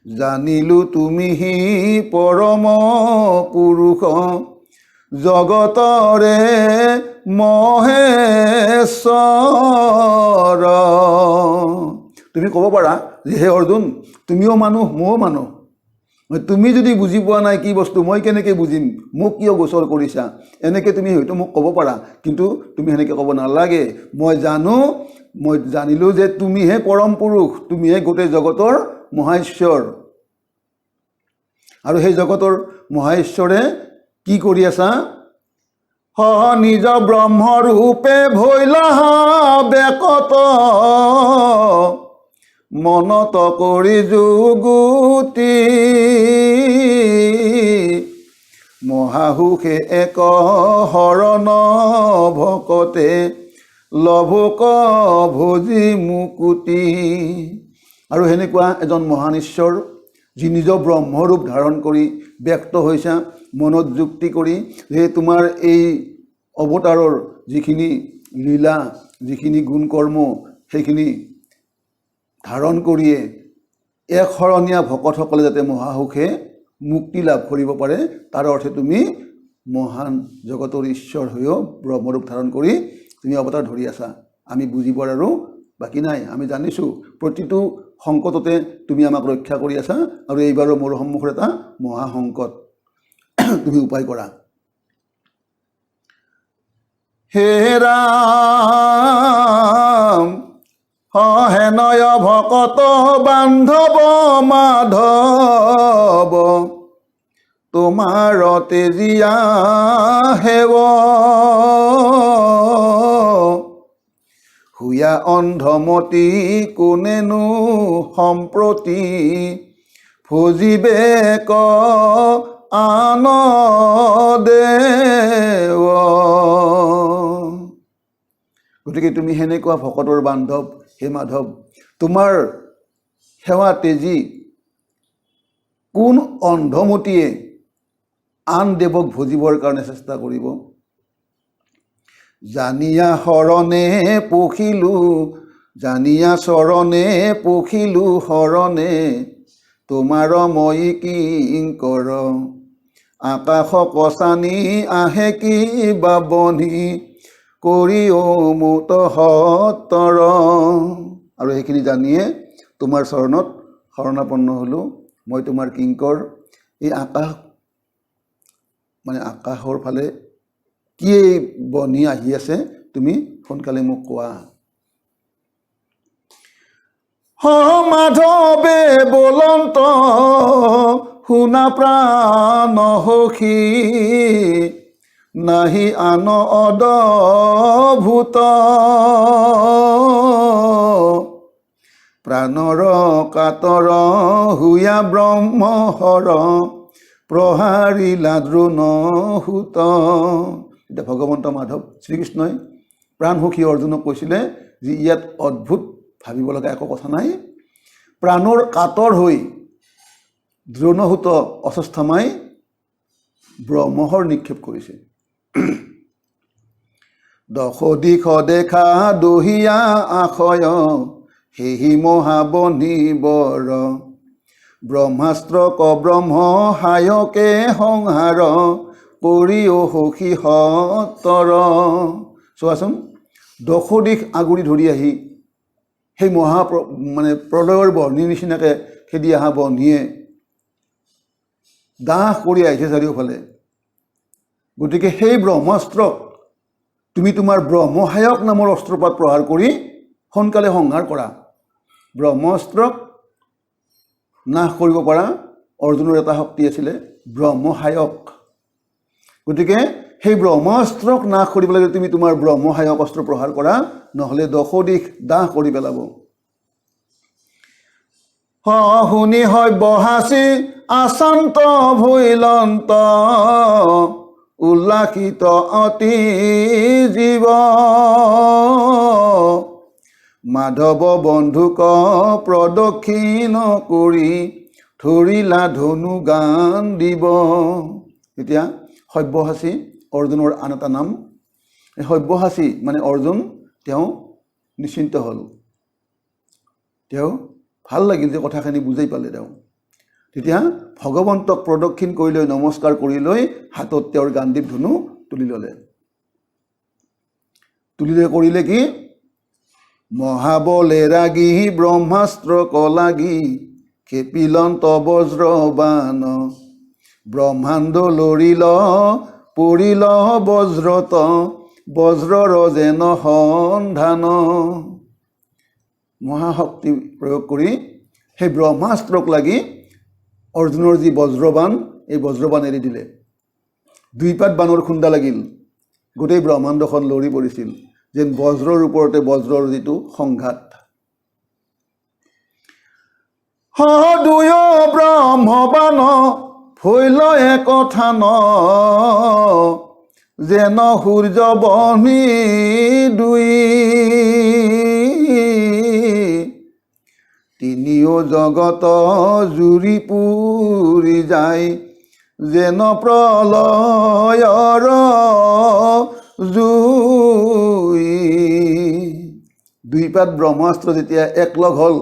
জানিলো তুমিহি পৰম পুৰুষ জগতৰে মহেশ্বৰ। তুমি ক'ব পাৰা যে হে অৰ্জুন, তুমিও মানুহ ময়ো মানুহ। তুমি যদি বুজি পোৱা নাই কি বস্তু, মই কেনেকৈ বুজিম? মোক কিয় গোচৰ কৰিছা? এনেকৈ তুমি হয়তো মোক ক'ব পাৰা, কিন্তু তুমি সেনেকৈ ক'ব নালাগে। মই জানিলোঁ যে তুমিহে পৰম পুৰুষ, তুমিহে গোটেই জগতৰ মহেশ্বৰ। আৰু সেই জগতৰ মহেশ্বৰে কি কৰি আছা? নিজ ব্ৰহ্মৰূপে ভৈলা বেকত মনত কৰি যুগুতি মহাহুখে এক হৰণ ভকতে লভক ভোজি মুকুতি। আৰু সেনেকুৱা এজন মহান ঈশ্বৰ যি নিজ ব্ৰহ্মৰূপ ধাৰণ কৰি ব্যক্ত হৈছা মনত যুক্তি কৰি যে তোমাৰ এই অৱতাৰৰ যিখিনি লীলা যিখিনি গুণ কৰ্ম সেইখিনি ধাৰণ কৰিয়ে এক শৰণীয়া ভকতসকলে যাতে মহাসুখে মুক্তি লাভ কৰিব পাৰে তাৰ অৰ্থে তুমি মহান জগতৰ ঈশ্বৰ হৈও ব্ৰহ্মৰূপ ধাৰণ কৰি তুমি অৱতাৰ ধৰি আছা। আমি বুজিবৰ আৰু বাকী নাই, আমি জানিছোঁ প্ৰতিটো সংকটতে তুমি আমাক ৰক্ষা কৰি আছা আৰু এইবাৰো মোৰ সন্মুখত এটা মহা সংকট তুমি উপায় কৰা। হে ৰাম হেনয় ভকত বান্ধৱ মাধৱ তোমাৰ তেজিয়া হেৱ হুয়া অন্ধমতি কোনেনো সম্প্ৰতি ফজিবে ক আন দেৱ। গতিকে তুমি সেনেকুৱা ভকতৰ বান্ধৱ হে মাধৱ, তোমাৰ সেৱা তেজি কোন অন্ধমতীয়ে আন দেৱক ভজিবৰ কাৰণে চেষ্টা কৰিব। জানিয়া শৰণে পখিলো জানিয়া চৰণে পখিলো শৰণে তোমাৰ মই কিংকৰ আকাশ কচানি আহে কি বাবনি কৰি মুত সত্তৰ। আৰু সেইখিনি জানিয়ে তোমাৰ চৰণত শৰণাপন্ন হ'লোঁ। মই তোমাৰ কিংকৰ, এই আকাশ মানে আকাশৰ ফালে কি বনি আহি আছে তুমি সোনকালে মোক কোৱা। মাধৱে বলন্ত শুনা প্ৰাণ সখী নাহি আন অদভূত প্ৰাণৰ কাতৰ হুয়া ব্ৰহ্মহৰ প্ৰহাৰিলা দ্ৰোণ সুত। এতিয়া ভগৱন্ত মাধৱ শ্ৰীকৃষ্ণই প্ৰাণসুখী অৰ্জুনক কৈছিলে যে ইয়াত অদ্ভুত ভাবিব লগা একো কথা নাই। প্ৰাণৰ কাতৰ হৈ দ্ৰোণসূত অস্বস্থামাই ব্ৰহ্মহৰ নিক্ষেপ কৰিছে। দশ দিশ দেখা দহিয়া আশয় সেহি মহাবনি বৰ ব্ৰহ্মাস্ত্ৰ ক ব্ৰহ্ম হায়কে সংহাৰ কৰি সখী সত্তৰ। চোৱাচোন, দশ দিশ আগুৰি ধৰি আহি সেই মানে প্ৰলয়ৰ বহনীৰ নিচিনাকৈ খেদি অহা বহনীয়ে দাহ কৰি আহিছে চাৰিওফালে। গতিকে সেই ব্ৰহ্মাস্ত্ৰক তুমি তোমাৰ ব্ৰহ্মহায়ক নামৰ অস্ত্ৰপাত প্ৰহাৰ কৰি সোনকালে সংহাৰ কৰা। ব্ৰহ্মাস্ত্ৰক নাশ কৰিব পৰা অৰ্জুনৰ এটা শক্তি আছিলে ব্ৰহ্মহায়ক। গতিকে সেই ব্ৰহ্মাস্ত্ৰক নাশ কৰিব লাগে তুমি তোমাৰ ব্ৰহ্মহায়ক অস্ত্ৰ প্ৰহাৰ কৰা, নহ'লে দশ দিশ দাহ কৰি পেলাব। শুনি হয় বহাচি আচান্ত ভৈলন্ত উল্লাসিত অতি জীৱ মাধৱ বন্ধুক প্ৰদক্ষিণ কৰি ধৰিলা ধনু গান দিব। এতিয়া সব্যসাচী অৰ্জুনৰ আন এটা নাম। এই সব্যসাচী মানে অৰ্জুন তেওঁ নিশ্চিন্ত হ'ল, তেওঁ ভাল লাগিল যে কথাখিনি বুজাই পালে তেওঁ। তেতিয়া ভগৱন্তক প্ৰদক্ষিণ কৰি লৈ নমস্কাৰ কৰি লৈ হাতত তেওঁৰ গাণ্ডীৱ ধনু তুলি ল'লে। তুলি লৈ কৰিলে কি? মহাবলে ৰাগি ব্ৰহ্মাস্ত্ৰ কলাগি খেপিলন্ত বজ্ৰবান ব্ৰহ্মাণ্ড লৰিল পৰিল বজ্ৰত বজ্ৰৰ যেন সন্ধান। মহাশক্তি প্ৰয়োগ কৰি সেই ব্ৰহ্মাস্ত্ৰক লাগি অৰ্জুনৰ যি বজ্ৰবান, এই বজ্ৰবান এৰি দিলে। দুইপাত বানৰ খুন্দা লাগিল, গোটেই ব্ৰহ্মাণ্ডখন লৰি পৰিছিল যেন বজ্ৰৰ ওপৰতে বজ্ৰৰ যিটো সংঘাত। দুয় ব্ৰহ্মবান ভৈল একথান যেন সূৰ্য বহ্নি দুই তিনিও জগত জুৰি পুৰি যায় যেন প্ৰলয়ৰ জুই। দুইপাত ব্ৰহ্মাস্ত্ৰ যেতিয়া একলগ হ'ল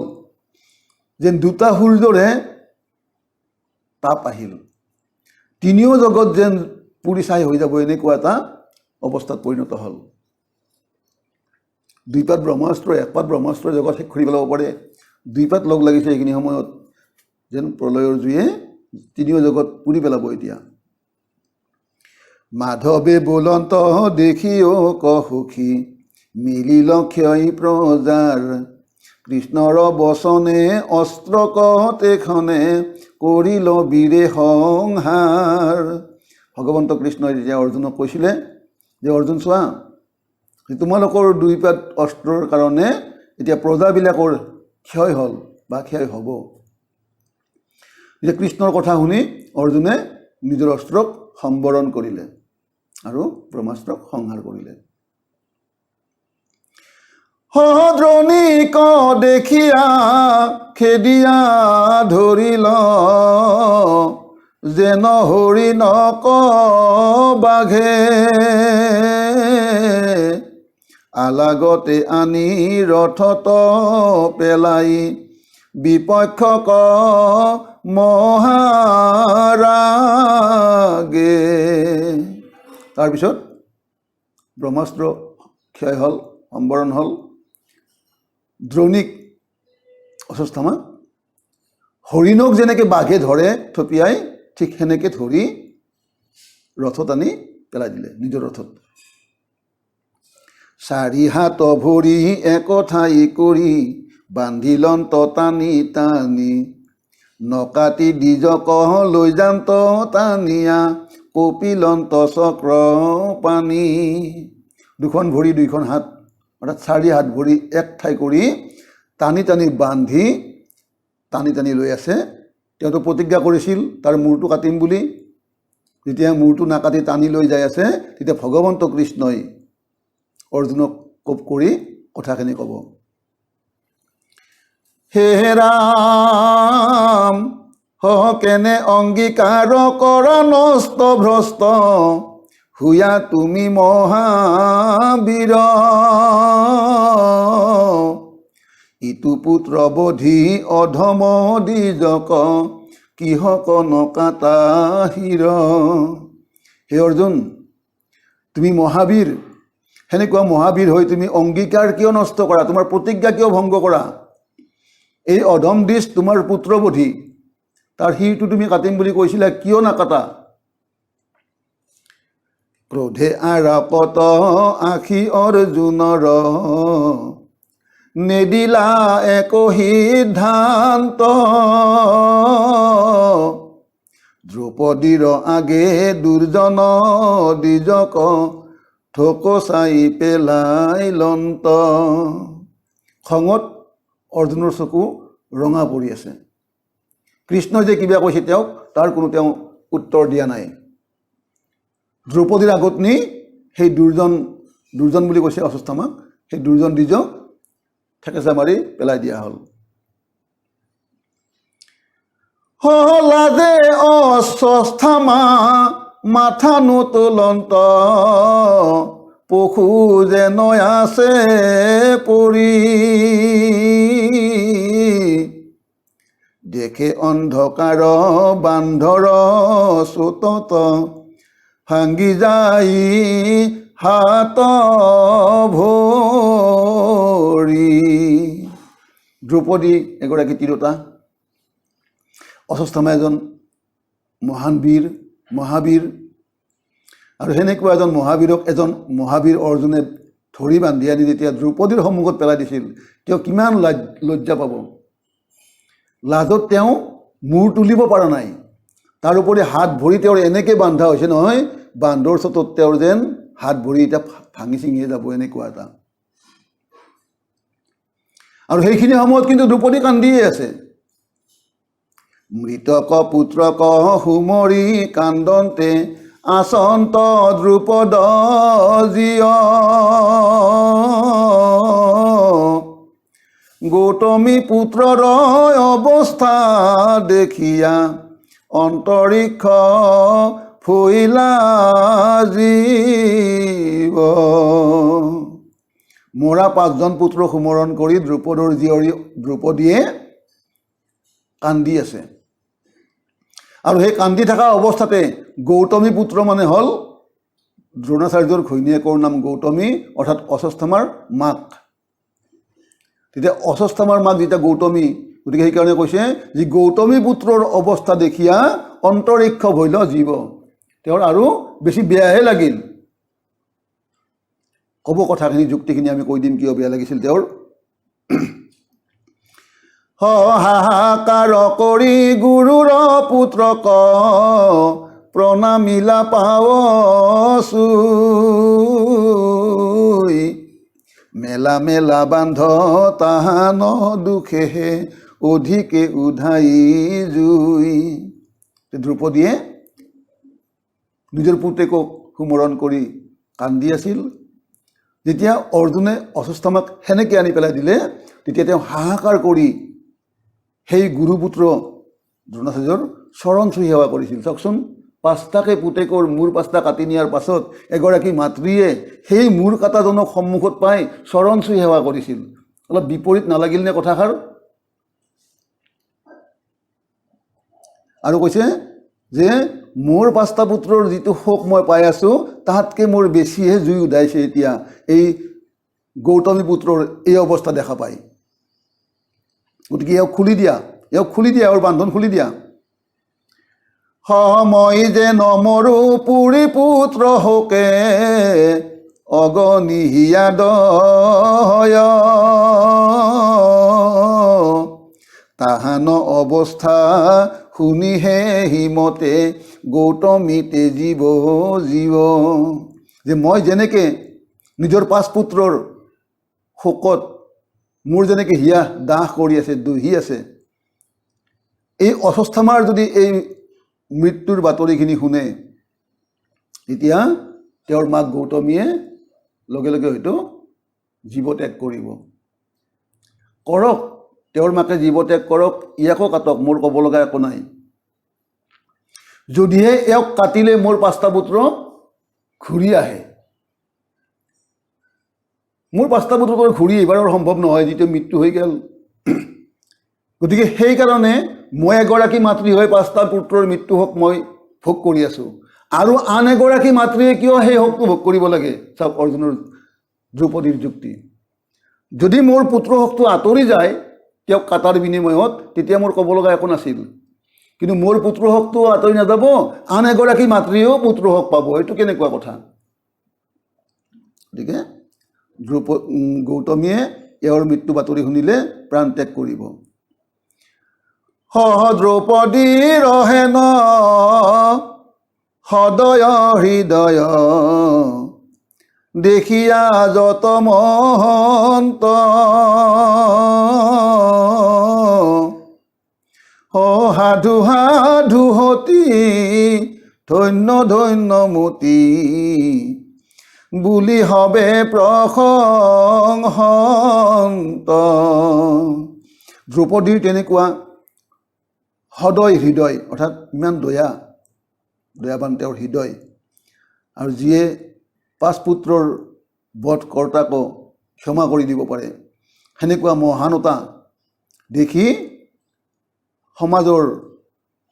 যেন দুটা সূৰ্যৰে তাপ আহিল, তিনিও জগত যেন পুৰি ছাই হৈ যাব, এনেকুৱা এটা অৱস্থাত পৰিণত হ'ল। দুইপাত ব্ৰহ্মাস্ত্ৰ, একপাত ব্ৰহ্মাস্ত্ৰৰ জগত শেষ কৰি পেলাব পাৰে, দুইপাত লগ লাগিছে এইখিনি সময়ত যেন প্ৰলয়ৰ জুয়ে তিনিও জগত পুৰি পেলাব। এতিয়া মাধৱে বোলন্ত দেখিও সুখী মিলিল ক্ষয় প্ৰজাৰ, কৃষ্ণৰ বচনে অস্ত্ৰ কটেখনে কৰিল বীৰে সংহাৰ। ভগৱন্ত কৃষ্ণই যেতিয়া অৰ্জুনক কৈছিলে যে অৰ্জুন চোৱা, তোমালোকৰ দুইপাত অস্ত্ৰৰ কাৰণে এতিয়া প্ৰজাবিলাকৰ ক্ষয় হ'ল বা ক্ষয় হ'ব। এতিয়া কৃষ্ণৰ কথা শুনি অৰ্জুনে নিজৰ অস্ত্ৰক সম্বৰণ কৰিলে আৰু ব্ৰহ্মাস্ত্ৰক সংহাৰ কৰিলে। দ্ৰোণীক দেখিয়া খেদিয়া ধৰিল যেন হৰিণক বাঘে, আলাগতে আনি ৰথত পেলাই বিপক্ষক মহাৰাগে। তাৰপিছত ব্ৰহ্মাস্ত্ৰ ক্ষয় হ'ল, সম্বৰণ হ'ল। দ্ৰোণীক অশ্বত্থামা হৰিণক যেনেকৈ বাঘে ধৰে থপিয়াই, ঠিক সেনেকৈ ধৰি ৰথত আনি পেলাই দিলে নিজৰ ৰথত। চাৰি হাত ভৰি একঠাই কৰি বান্ধিলন্ত টানি টানি, নকাটি দ্বিজক লৈ যান্ত টানিয়া কপিলন্ত চক্ৰ পানী। দুখন ভৰি দুইখন হাত অৰ্থাৎ চাৰি হাত ভৰি এক ঠাই কৰি টানি টানি বান্ধি টানি টানি লৈ আছে। তেওঁতো প্ৰতিজ্ঞা কৰিছিল তাৰ মূৰটো কাটিম বুলি। যেতিয়া মূৰটো নাকাটি টানি লৈ যাই আছে, তেতিয়া ভগৱন্ত কৃষ্ণই অৰ্জুনক কোপ কৰি কথাখিনি ক'ব, হে ৰাম কেনে অংগীকাৰ কৰা নষ্ট ভ্ৰষ্ট, হুয়া তুমি মহাবীৰ। ইটো পুত্ৰ বধি অধম দ্বিজক, কিহক নকাটা শিৰ। হে অৰ্জুন, তুমি মহাবীৰ, সেনেকুৱা মহাবীৰ হৈ তুমি অংগীকাৰ কিয় নষ্ট কৰা, তোমাৰ প্ৰতিজ্ঞা কিয় ভংগ কৰা? এই অধম দ্বিজ তোমাৰ পুত্ৰবধি, তাৰ শিৰটো তুমি কাটিম বুলি কৈছিলা, কিয় নাকাটা? ক্ৰোধে আৰাপত আখি অৰ্জুনৰ, নেদিলা একো সিদ্ধান্ত। দ্ৰৌপদীৰ আগে দুৰ্জন দ্বিজক, ঠকচাই পেলাই লন্ত। খঙত অৰ্জুনৰ চকু ৰঙা পৰি আছে। কৃষ্ণই যে কিবা কৈছে তেওঁক, তাৰ কোনো তেওঁ উত্তৰ দিয়া নাই। দ্ৰৌপদীৰ আগত নি সেই দুৰ্জন বুলি কৈছে অশ্বত্থামাক, সেই দুৰ্জন দ্বিজক ঠেকেচা মাৰি পেলাই দিয়া হ'ল। লাজে অশ্বত্থামা মাথা নোতোলন্ত, পশু যেন আছে পৰি। দেখে অন্ধকাৰ বান্ধৰ চোতত, ভাঙি যাই হাত ভৰি। দ্ৰৌপদী এগৰাকী তিৰোতা, অশ্বত্থামা এজন মহান বীৰ, মহাবীৰ, আৰু সেনেকুৱা এজন মহাবীৰক এজন মহাবীৰ অৰ্জুনে ধৰি বান্ধি আনি যেতিয়া দ্ৰৌপদীৰ সন্মুখত পেলাই দিছিল, তেওঁ কিমান লজ্জা পাব। লাজত তেওঁ মূৰ তুলিব পৰা নাই। তাৰোপৰি হাত ভৰি তেওঁৰ এনেকৈ বান্ধা হৈছে নহয়, বান্ধৰ চতত তেওঁৰ যেন হাত ভৰি এতিয়া ভাঙি ছিঙিয়ে যাব, এনেকুৱা এটা। আৰু সেইখিনি সময়ত কিন্তু দ্ৰৌপদী কান্দিয়ে আছে। মৃতক পুত্ৰক সুমৰি কান্দন্তে, আচন্ত দ্ৰুপদ জীয়। গৌতমী পুত্ৰৰ অৱস্থা দেখিয়া অন্তৰীক্ষ ফুইলা জীৱ। মৰা 5জন পুত্ৰ সুমৰণ কৰি দ্ৰুপদৰ জীয়ৰী দ্ৰৌপদীয়ে কান্দি আছে। আৰু সেই কান্দি থকা অৱস্থাতে গৌতমী পুত্ৰ মানে হ'ল দ্ৰোণাচাৰ্যৰ ঘৈণীয়েকৰ নাম গৌতমী, অৰ্থাৎ অশ্বত্থামাৰ মাক। তেতিয়া অশ্বত্থামাৰ মাক যেতিয়া গৌতমী, গতিকে সেইকাৰণে কৈছে যে গৌতমী পুত্ৰৰ অৱস্থা দেখিয়া অন্তৰীক্ষ ভৈল জীৱ। তেওঁৰ আৰু বেছি বেয়াহে লাগিল। ক'ব কথাখিনি, যুক্তিখিনি আমি কৈ দিম কিয় বেয়া লাগিছিল তেওঁৰ। হাহাকাৰ কৰি গুৰুৰ পুত্ৰক প্ৰণামিলা পাৱচুই, মেলা মেলা বান্ধ তাহান দুখেহে অধিকে উধাই জুই। দ্ৰৌপদীয়ে নিজৰ পুতেকক সুমৰণ কৰি কান্দি আছিল। যেতিয়া অৰ্জুনে অশ্বত্থামাক সেনেকৈ আনি পেলাই দিলে, তেতিয়া তেওঁ হাহাকাৰ কৰি সেই গুৰুপুত্ৰ দ্ৰোণাচাৰ্যৰ চৰণ চুই সেৱা কৰিছিল। চাওকচোন, 5টাকে পুতেকৰ মূৰ 5টা কাটি নিয়াৰ পাছত এগৰাকী মাতৃয়ে সেই মূৰ কাটাজনক সন্মুখত পাই চৰণ চুই সেৱা কৰিছিল। অলপ বিপৰীত নালাগিল নে কথাষাৰ? আৰু কৈছে যে মোৰ 5টা পুত্ৰৰ যিটো শোক মই পাই আছোঁ, তাহাতকৈ মোৰ বেছিহে জুই উদাইছে এতিয়া এই গৌতমী পুত্ৰৰ এই অৱস্থা দেখা পাই। গতিকে এওঁক খুলি দিয়া, এওঁৰ বান্ধন খুলি দিয়া। মই যে নমৰো পুৰী পুত্ৰ শোকে অগনিহিয়া দয়, তাহান অৱস্থা শুনিহে হিমতে গৌতমীতে জীৱ জীৱ। যে মই যেনেকৈ নিজৰ 5 পুত্ৰৰ শোকত মোৰ যেনেকৈ হিয়া দাহ কৰি আছে, দহি আছে, এই অশ্বত্থামাৰ যদি এই মৃত্যুৰ বাতৰিখিনি শুনে, তেতিয়া তেওঁৰ মাক গৌতমীয়ে লগে লগে হয়তো জীৱত্যাগ কৰিব। কৰক, তেওঁৰ মাকে জীৱত্যাগ কৰক, ইয়াকো কাটক, মোৰ ক'ব লগা একো নাই। যদিহে এওঁক কাটিলে মোৰ 5টা পুত্ৰ ঘূৰি আহে, মোৰ 5টা পুত্ৰ ঘূৰি এইবাৰৰ সম্ভৱ নহয়, যিটো মৃত্যু হৈ গ'ল। গতিকে সেইকাৰণে মই এগৰাকী মাতৃ হৈ 5টা পুত্ৰৰ মৃত্যু শোক মই ভোগ কৰি আছোঁ, আৰু আন এগৰাকী মাতৃয়ে কিয় সেই শোকটো ভোগ কৰিব লাগে? চাওক অৰ্জুনৰ দ্ৰৌপদীৰ যুক্তি। যদি মোৰ পুত্ৰ শোকটো আঁতৰি যায় তেওঁক কাটাৰ বিনিময়ত, তেতিয়া মোৰ ক'ব লগা একো নাছিল। কিন্তু মোৰ পুত্ৰ শোকটো আঁতৰি নাযাব, আন এগৰাকী মাতৃয়েও পুত্ৰ শোক পাব। এইটো কেনেকুৱা কথা? গতিকে গৌতমীয়ে এওঁৰ মৃত্যু বাতৰি শুনিলে প্ৰাণ ত্যাগ কৰিব। দ্ৰৌপদী ৰহেন সদয় হৃদয়, দেখিয়া যত মহন্ত, সাধু সাধুহতী ধন্য ধন্যমতী, বুলি হবে প্ৰশংসন্ত। দ্ৰৌপদীৰ তেনেকুৱা সদয় হৃদয়, অৰ্থাৎ ইমান দয়াবান তেওঁৰ হৃদয়, আৰু যিয়ে 5 পুত্ৰৰ বধকৰ্তাকো ক্ষমা কৰি দিব পাৰে, সেনেকুৱা মহানতা দেখি সমাজৰ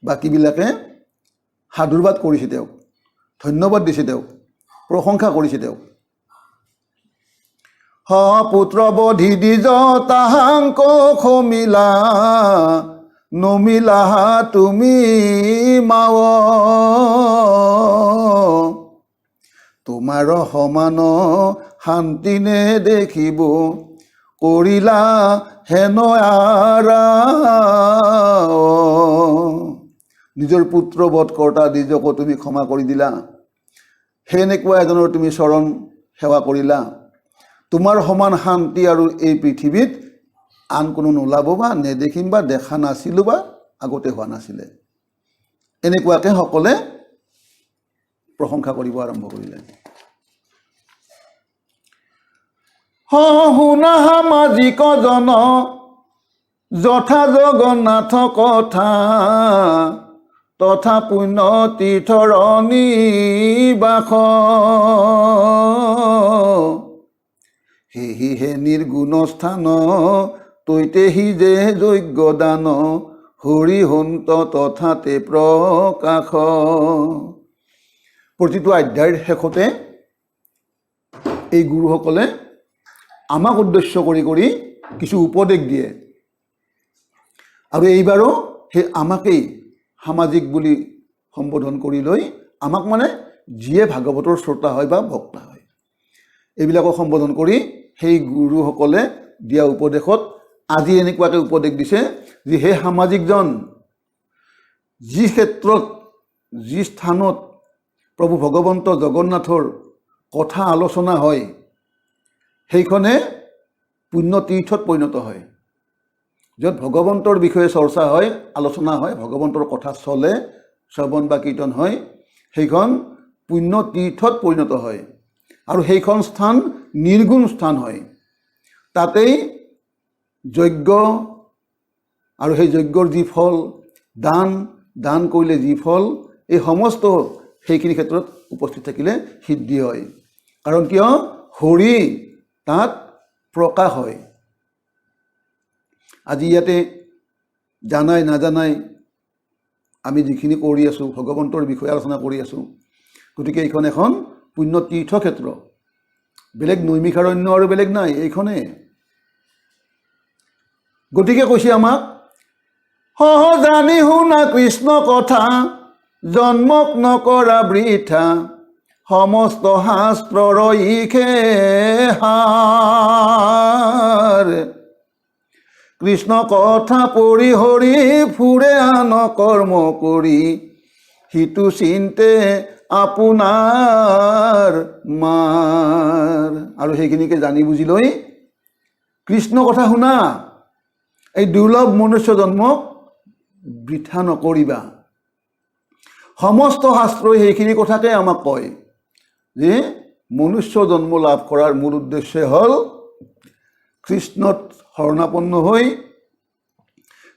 বাকীবিলাকে সাধুবাদ কৰিছে তেওঁক, ধন্যবাদ দিছে তেওঁক, প্ৰশংসা কৰিছে তেওঁক। পুত্ৰ বধি দিজ তাহাংক খমিলা, নমিলা তুমি মাৱ, তোমাৰ সমান শান্তিনে দেখিব, কৰিলা হেন আৰা। নিজৰ পুত্ৰ বধকৰ্তা নিজকো তুমি ক্ষমা কৰি দিলা, সেনেকুৱা এজনৰ তুমি চৰণ সেৱা কৰিলা। তোমাৰ সমান শান্তি আৰু এই পৃথিৱীত আন কোনো নোলাব, বা নেদেখিম, বা দেখা নাছিলোঁ, বা আগতে হোৱা নাছিলে। এনেকুৱাকৈ সকলে প্ৰশংসা কৰিব আৰম্ভ কৰিলে। শুনা সামাজিক জন যথা জগন্নাথ কথা তথা পুণ্য তীৰ্থৰ নিবাস সেহিহে নিৰ্গুণ স্থান তৈতেহি যে যজ্ঞ দান হৰিহন্ত তথাতে প্ৰকাশ। প্ৰতিটো অধ্যায়ৰ শেষতে এই গুৰুসকলে আমাক উদ্দেশ্য কৰি কৰি কিছু উপদেশ দিয়ে আৰু এইবাৰো সেই আমাকেই সামাজিক বুলি সম্বোধন কৰি লৈ আমাক মানে যিয়ে ভাগৱতৰ শ্ৰোতা হয় বা ভক্তা হয় এইবিলাকক সম্বোধন কৰি সেই গুৰুসকলে দিয়া উপদেশত আজি এনেকুৱাকৈ উপদেশ দিছে যে সেই সামাজিকজন যি ক্ষেত্ৰত যি স্থানত প্ৰভু ভগৱন্ত জগন্নাথৰ কথা আলোচনা হয় সেইখনে পুণ্যতীৰ্থত পৰিণত হয়। য'ত ভগৱন্তৰ বিষয়ে চৰ্চা হয় আলোচনা হয় ভগৱন্তৰ কথা চলে শ্ৰৱণ বা কীৰ্তন হয় সেইখন পুণ্যতীৰ্থত পৰিণত হয় আৰু সেইখন স্থান নিৰ্গুণ স্থান হয়। তাতেই যজ্ঞ আৰু সেই যজ্ঞৰ যি ফল দান কৰিলে যি ফল এই সমস্ত সেইখিনি ক্ষেত্ৰত উপস্থিত থাকিলে সিদ্ধি হয়। কাৰণ কিয় হৰি তাত প্ৰকাশ হয়। আজি ইয়াতে জানাই নাজানাই আমি যিখিনি কৰি আছোঁ ভগৱন্তৰ বিষয়ে আলোচনা কৰি আছোঁ গতিকে এইখন এখন পুণ্যতীৰ্থ ক্ষেত্ৰ বেলেগ নৈমিষাৰণ্য আৰু বেলেগ নাই এইখনে। গতিকে কৈছে আমাক সহজানি শুনা কৃষ্ণ কথা জন্মক নকৰা বৃথা সমস্ত শাস্ত্ৰৰ ইখে সাৰ কৃষ্ণ কথা পঢ়ি হৰি ফুৰে আন কৰ্ম কৰি সিটো চিন্তে আপোনাৰ মাৰ। আৰু সেইখিনিকে জানি বুজি লৈ কৃষ্ণ কথা শুনা এই দুৰ্লভ মনুষ্য জন্মক বৃথা নকৰিবা। সমস্ত শাস্ত্ৰই সেইখিনি কথাকে আমাক কয় যে মনুষ্য জন্ম লাভ কৰাৰ মূল উদ্দেশ্য হ'ল কৃষ্ণত শৰণাপন্ন হৈ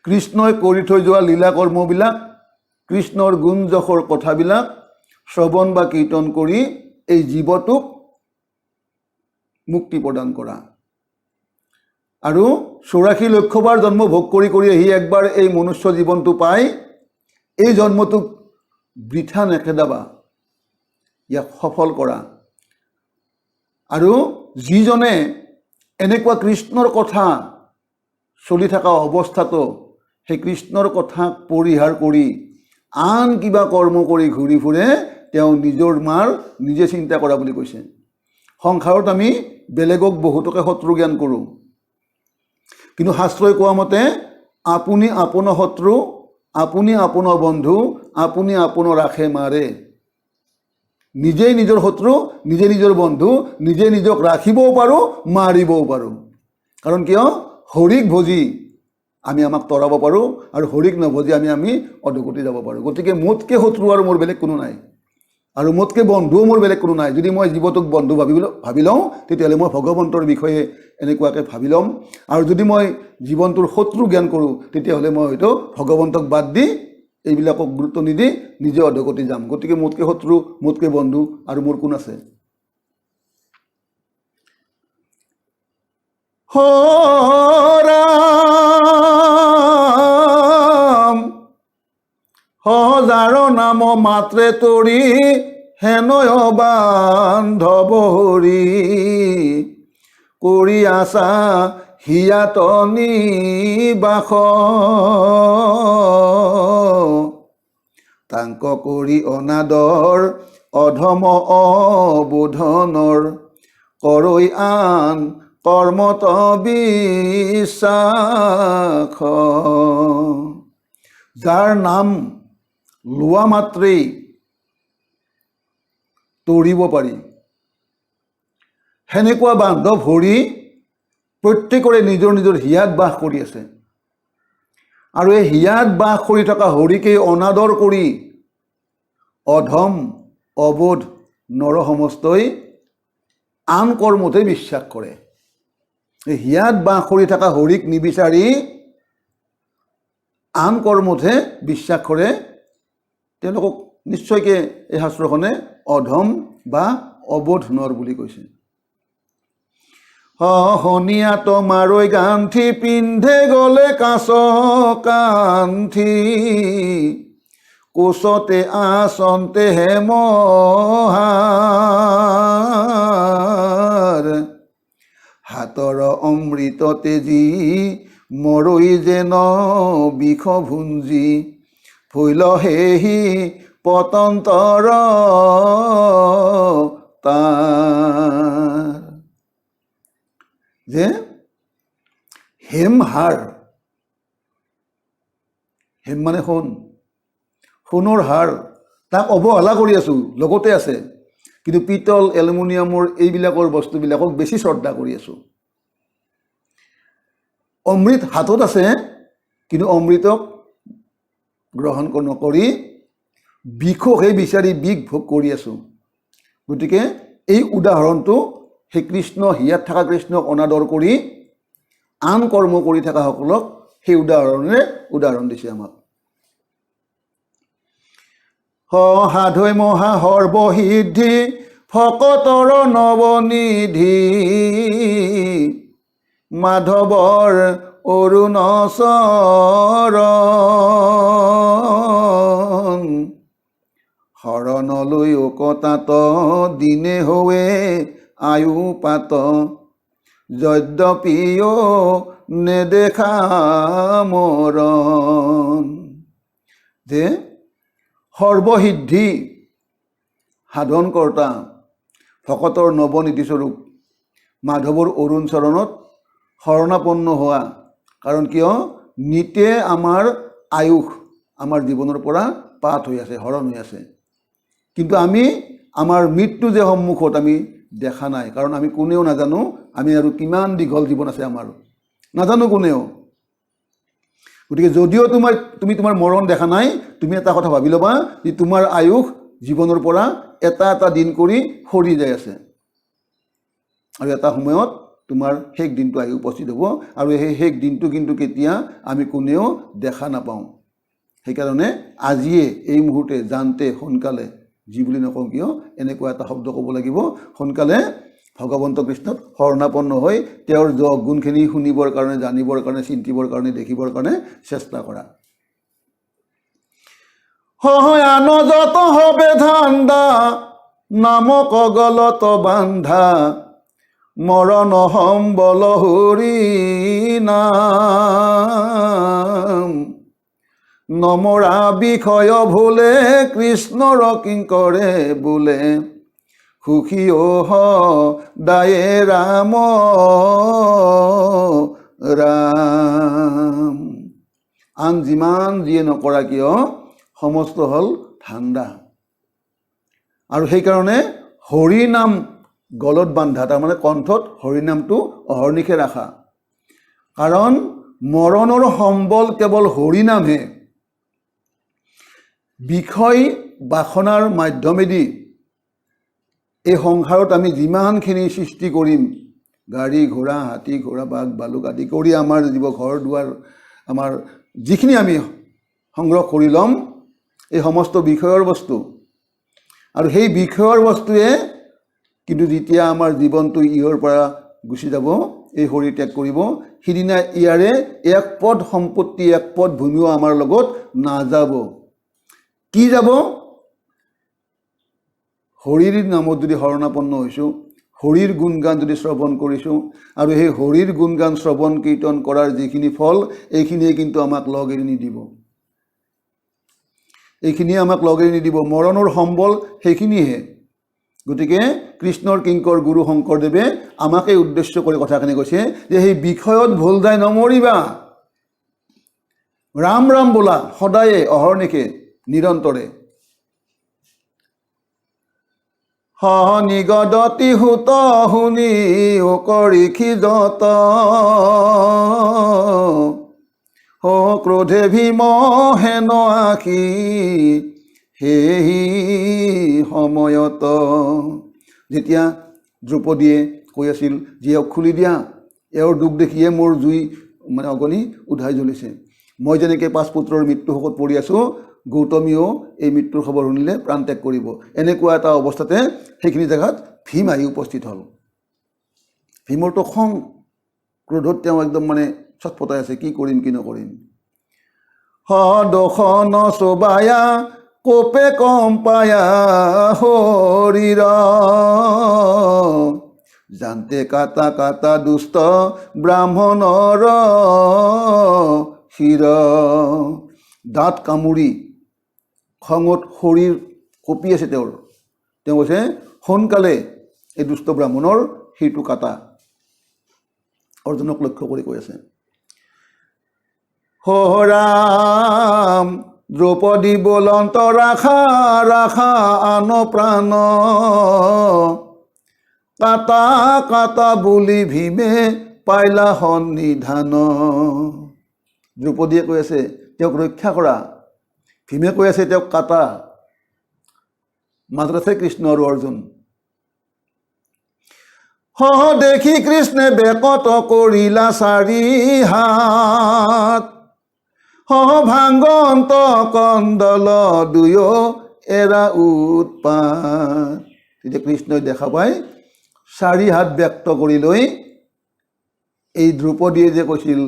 কৃষ্ণই কৰি থৈ যোৱা লীলা কৰ্মবিলাক কৃষ্ণৰ গুণ যশৰ কথাবিলাক শ্ৰৱণ বা কীৰ্তন কৰি এই জীৱটোক মুক্তি প্ৰদান কৰা। আৰু 84 লক্ষবাৰ জন্ম ভোগ কৰি কৰি আহি একবাৰ এই মনুষ্য জীৱনটো পাই এই জন্মটোক বৃথা নেখেদাবা ইয়াক সফল কৰা। আৰু যিজনে এনেকুৱা কৃষ্ণৰ কথা চলি থকা অৱস্থাতো সেই কৃষ্ণৰ কথা পৰিহাৰ কৰি আন কিবা কৰ্ম কৰি ঘূৰি ফুৰে তেওঁ নিজৰ মাৰ নিজে চিন্তা কৰা বুলি কৈছে। সংসাৰত আমি বেলেগক বহুতকে শত্ৰু জ্ঞান কৰোঁ কিন্তু শাস্ত্ৰই কোৱা মতে আপুনি আপোন শত্ৰু আপুনি আপোন বন্ধু আপুনি আপোন ৰাখে মাৰে। নিজেই নিজৰ শত্ৰু নিজে নিজৰ বন্ধু নিজে নিজক ৰাখিবও পাৰোঁ মাৰিবও পাৰোঁ। কাৰণ কিয় হৰিক ভজি আমি আমাক তৰাব পাৰোঁ আৰু হৰিক নভজি আমি অধোগতি যাব পাৰোঁ। গতিকে মোতকৈ শত্ৰু আৰু মোৰ বেলেগ কোনো নাই আৰু মোতকৈ বন্ধুও মোৰ বেলেগ কোনো নাই। যদি মই জীৱটোক বন্ধু ভাবি লওঁ তেতিয়াহ'লে মই ভগৱন্তৰ বিষয়ে এনেকুৱাকৈ ভাবি ল'ম আৰু যদি মই জীৱনটোৰ শত্ৰু জ্ঞান কৰোঁ তেতিয়াহ'লে মই হয়তো ভগৱন্তক বাদ দি এইবিলাকক গুৰুত্ব নিদি নিজে অধোগতি যাম। গতিকে মোতকৈ শত্ৰু মোতকৈ বন্ধু আৰু মোৰ কোন আছে? ৰাম সহজাৰ নাম মাত্ৰে তৰি হেনয় বান্ধৱ হৰি কৰি আছা হিয়াত নিবাস তাংক কৰি অনাদৰ অধম অবোধনৰ কৰৈ আন কৰ্মত বিশ্বাস যাৰ নাম লোৱা মাত্ৰেই তৰিব পাৰি সেনেকুৱা বান্ধৱ হৰি প্ৰত্যেকৰে নিজৰ নিজৰ হিয়াত বাস কৰি আছে। আৰু এই হিয়াত বাস কৰি থকা হৰিকেই অনাদৰ কৰি অধম অবোধ নৰসমস্তই আন কৰ্মতে বিশ্বাস কৰে। এই হিয়াত বাস কৰি থকা হৰিক নিবিচাৰি আন কৰ্মতহে বিশ্বাস কৰে তেওঁলোকক নিশ্চয়কৈ এই শাস্ত্ৰখনে অধম বা অবোধ নৰ বুলি কৈছে। শনিয়া তোমাৰৈ গান্থি পিন্ধে গ'লে কাছ কান্থি কোচতে আচন্তে হেমহাৰ হাতৰ অমৃত তেজি মৰৈ যেন বিষ ভুঞ্জি ফুল হেহি পতন্তৰ তাৰ। যে হেমহাৰ, হেম মানে সোণ, সোণৰ হাৰ, তাক অৱহেলা কৰি আছোঁ, লগতে আছে, কিন্তু পিতল এলুমিনিয়ামৰ এইবিলাকৰ বস্তুবিলাকক বেছি শ্ৰদ্ধা কৰি আছোঁ। অমৃত হাতত আছে, কিন্তু অমৃতক গ্ৰহণ নকৰি বিষকহে বিচাৰি বিষ ভোগ কৰি আছোঁ। গতিকে এই উদাহৰণটো সেই কৃষ্ণ, হিয়াত থকা কৃষ্ণক অনাদৰ কৰি আন কৰ্ম কৰি থকাসকলক সেই উদাহৰণ দিছে আমাক। সাধৈ মহা সৰ্বসিদ্ধি ভকতৰ নৱনিধি মাধৱৰ অৰুণ চৰণ শৰণলৈ অকতাত দিনে হৈ আয়ু পাত যদ্যপিও নেদেখা মৰণ। যে সৰ্বসিদ্ধি সাধনকৰ্তা ভকতৰ নৱনীতিস্বৰূপ মাধৱৰ অৰুণ চৰণত শৰণাপন্ন হোৱা। কাৰণ কিয়? নিতে আমাৰ আয়ুস আমাৰ জীৱনৰ পৰা পাঠ হৈ আছে, হৰণ হৈ আছে। কিন্তু আমি আমাৰ মৃত্যু যে সন্মুখত আমি দেখা নাই, কাৰণ আমি কোনেও নাজানো আমি আৰু কিমান দীঘল জীৱন আছে আমাৰ, নাজানো কোনেও। গতিকে যদিও তুমি তোমাৰ মৰণ দেখা নাই, তুমি এটা কথা ভাবি ল'বা যে তোমাৰ আয়ুস জীৱনৰ পৰা এটা এটা দিন কৰি সৰি যাই আছে, আৰু এটা সময়ত তোমাৰ শেষ দিনটো আহি উপস্থিত হ'ব, আৰু সেই শেষ দিনটো কিন্তু কেতিয়া আমি কোনেও দেখা নাপাওঁ। সেইকাৰণে আজিয়ে এই মুহূৰ্তে জানতে সোনকালে, যি বুলি নকওঁ কিয় এনেকুৱা এটা শব্দ ক'ব লাগিব, সোনকালে ভগৱন্ত কৃষ্ণত শৰণাপন্ন হৈ তেওঁৰ গুণখিনি শুনিবৰ কাৰণে, জানিবৰ কাৰণে, চিন্তিবৰ কাৰণে, দেখিবৰ কাৰণে চেষ্টা কৰা। আন যত হবে ধান্দা নামক গলত বান্ধা মৰণ সম্বল হৰি নাম নমৰা বিষয় ভুলে কৃষ্ণৰ কিংকৰে বোলে সুখী দায়ে ৰাম ৰাম। আন যিমান যিয়ে নকৰা কিয় সমস্ত হ'ল ঠাণ্ডা। আৰু সেইকাৰণে হৰি নাম গলত বান্ধা, তাৰমানে কণ্ঠত হৰিনামটো অহৰ্নিশে ৰাখা। কাৰণ মৰণৰ সম্বল কেৱল হৰিনামহে। বিষয় বাসনাৰ মাধ্যমেদি এই সংসাৰত আমি যিমানখিনি সৃষ্টি কৰিম, গাড়ী ঘোঁৰা, হাতী ঘোঁৰা, বাঘ ভালুক আদি কৰি আমাৰ ঘৰ দুৱাৰ, আমাৰ যিখিনি আমি সংগ্ৰহ কৰি ল'ম, এই সমস্ত বিষয়ৰ বস্তু। আৰু সেই বিষয়ৰ বস্তুৱে কিন্তু যেতিয়া আমাৰ জীৱনটো ইহৰ পৰা গুচি যাব, এই শৰীৰ ত্যাগ কৰিব, সিদিনা ইয়াৰে এক পদ সম্পত্তি, এক পদ ভূমিও আমাৰ লগত নাযাব। কি যাব? হৰিৰ নামত যদি শৰণাপন্ন হৈছোঁ, হৰিৰ গুণগান যদি শ্ৰৱণ কৰিছোঁ, আৰু সেই হৰিৰ গুণগান শ্ৰৱণ কীৰ্তন কৰাৰ যিখিনি ফল, এইখিনিয়ে কিন্তু আমাক লগ এৰি নিদিব। এইখিনিয়ে আমাক লগ এৰি নিদিব। মৰণৰ সম্বল সেইখিনিহে। গতিকে কৃষ্ণৰ কিংকৰ গুৰু শংকৰদেৱে আমাকে উদ্দেশ্য কৰি কথাখিনি কৈছে যে সেই বিষয়ত ভুল যায় নমৰিবা, ৰাম ৰাম বোলা সদায়ে অহৰ্নিশে নিৰন্তৰে। নিগদতি হুত শুনি কৰিখি যত ক্ৰোধে ভীম হেন আখি সেই সময়ত। যেতিয়া দ্ৰৌপদীয়ে কৈ আছিল যে এওঁক খুলি দিয়া, এওঁৰ দুখ দেখিয়ে মোৰ জুই অগ্নি উধাই জ্বলিছে, মই যেনেকৈ 5 পুত্ৰৰ মৃত্যু শোকত পৰি আছোঁ, গৌতমীয়েও এই মৃত্যুৰ খবৰ শুনিলে প্ৰাণ ত্যাগ কৰিব। এনেকুৱা এটা অৱস্থাতে সেইখিনি জেগাত ভীম আহি উপস্থিত হ'ল। ভীমৰতো খং ক্ৰোধত তেওঁ একদম মানে ছটফটাই আছে, কি কৰিম কি নকৰিম। দখন চবায়া কোপে কম পায়া শৰীৰ, জানতে কাটা কাটা দুষ্ট ব্ৰাহ্মণৰ শিৰ। দাঁত কামুৰি খঙত শৰীৰ কঁপি আছে তেওঁৰ। তেওঁ কৈছে সোনকালে এই দুষ্ট ব্ৰাহ্মণৰ শিৰটো কাটা। অৰ্জুনক লক্ষ্য কৰি কৈ আছে, ৰাম দ্ৰৌপদী বলন্ত ৰাখা ৰাখা আন প্ৰাণ, কাটা কাটা বুলি ভীমে পাইলা সন্নিধান। দ্ৰৌপদীয়ে কৈ আছে তেওঁক ৰক্ষা কৰা, ভীমে কৈ আছে তেওঁক কাটা। মাজত আছে কৃষ্ণ আৰু অৰ্জুন। দেখি কৃষ্ণে বেকত কৰিলা 4 হাত, ভাংগন্ত কন্দল দুয়ো এৰা উৎপাত। তেতিয়া কৃষ্ণই দেখা পাই 4 হাত ব্যক্ত কৰি লৈ এই দ্ৰৌপদীয়ে যে কৈছিল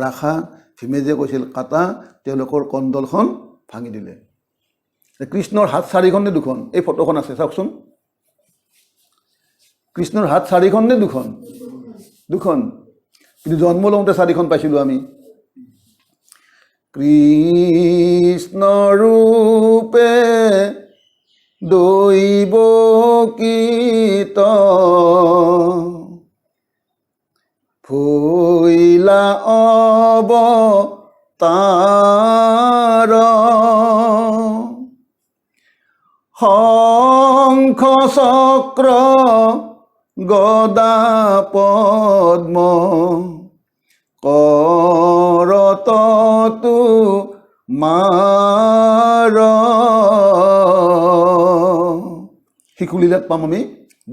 ৰাখা, ভীমে যে কৈছিল কাটা, তেওঁলোকৰ কণ্ডলখন ভাঙি দিলে। কৃষ্ণৰ হাত 4খন নে 2খন? এই ফটোখন আছে চাওকচোন। কৃষ্ণৰ হাত 4খন নে 2খন? 2খন। কিন্তু জন্ম লওঁতে 4খন পাইছিলোঁ আমি। কৃষ্ণ ৰূপে দৈৱকীত ভৈলা অৱতাৰ, শংখ চক্ৰ গদা পদ্ম, কৰত তোমাৰ। শিশুলীলাত পাম আমি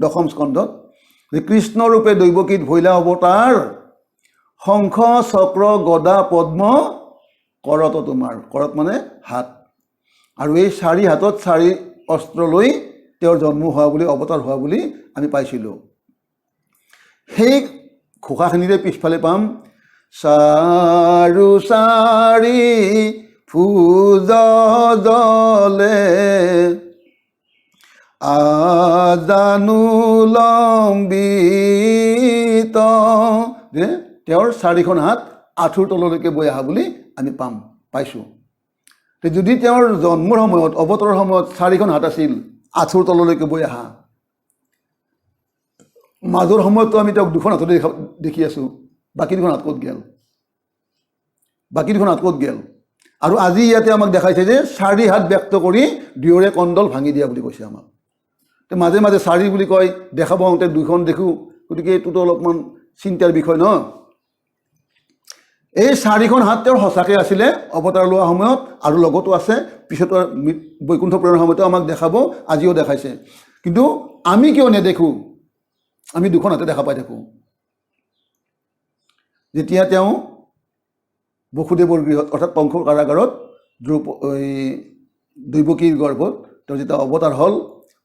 10ম স্কন্ধত। কৃষ্ণৰূপে দৈৱকীত ভৈলা অৱতাৰ, শংখ চক্ৰ গদা পদ্ম, কৰত তোমাৰ। কৰত মানে হাত। আৰু এই 4 হাতত 4 অস্ত্ৰ লৈ তেওঁৰ জন্ম হোৱা বুলি, অৱতাৰ হোৱা বুলি আমি পাইছিলোঁ। সেই ঘোষাখিনিৰে পিছফালে পাম চাৰু 4 ভুজ জলে, আজানু লম্বিত। যে তেওঁৰ 4খন হাত আঁঠুৰ তললৈকে বৈ অহা বুলি আমি পাইছোঁ। যদি তেওঁৰ জন্মৰ সময়ত, অৱতাৰৰ সময়ত 4খন হাত আছিল আঁঠুৰ তললৈকে বৈ অহা, মাজৰ সময়ততো আমি তেওঁক 2খন হাততে দেখি আছোঁ। বাকী 2খন হাত ক'ত গেল? বাকী 2খন হাত ক'ত গেল? আৰু আজি ইয়াতে আমাক দেখাইছে যে 4 হাত ব্যক্ত কৰি দুয়োৰে কণ্ডল ভাঙি দিয়া বুলি কৈছে আমাক। মাজে মাজে 4 বুলি কয়, দেখা পাওঁতে 2খন দেখোঁ। গতিকে এইটোতো অলপমান চিন্তাৰ বিষয় ন। এই 4খন হাত তেওঁৰ সঁচাকৈ আছিলে অৱতাৰ লোৱা সময়ত, আৰু লগতো আছে পিছতো বৈকুণ্ঠ প্ৰেৰণৰ সময়তো আমাক দেখাব, আজিও দেখাইছে। কিন্তু আমি কিয় নেদেখোঁ? আমি 2খন হাতে দেখা পাই থাকোঁ। যেতিয়া তেওঁ বসুদেৱৰ গৃহত, অৰ্থাৎ কংসৰ কাৰাগাৰত, দৈৱকীৰ গৰ্ভত তেওঁ যেতিয়া অৱতাৰ হ'ল,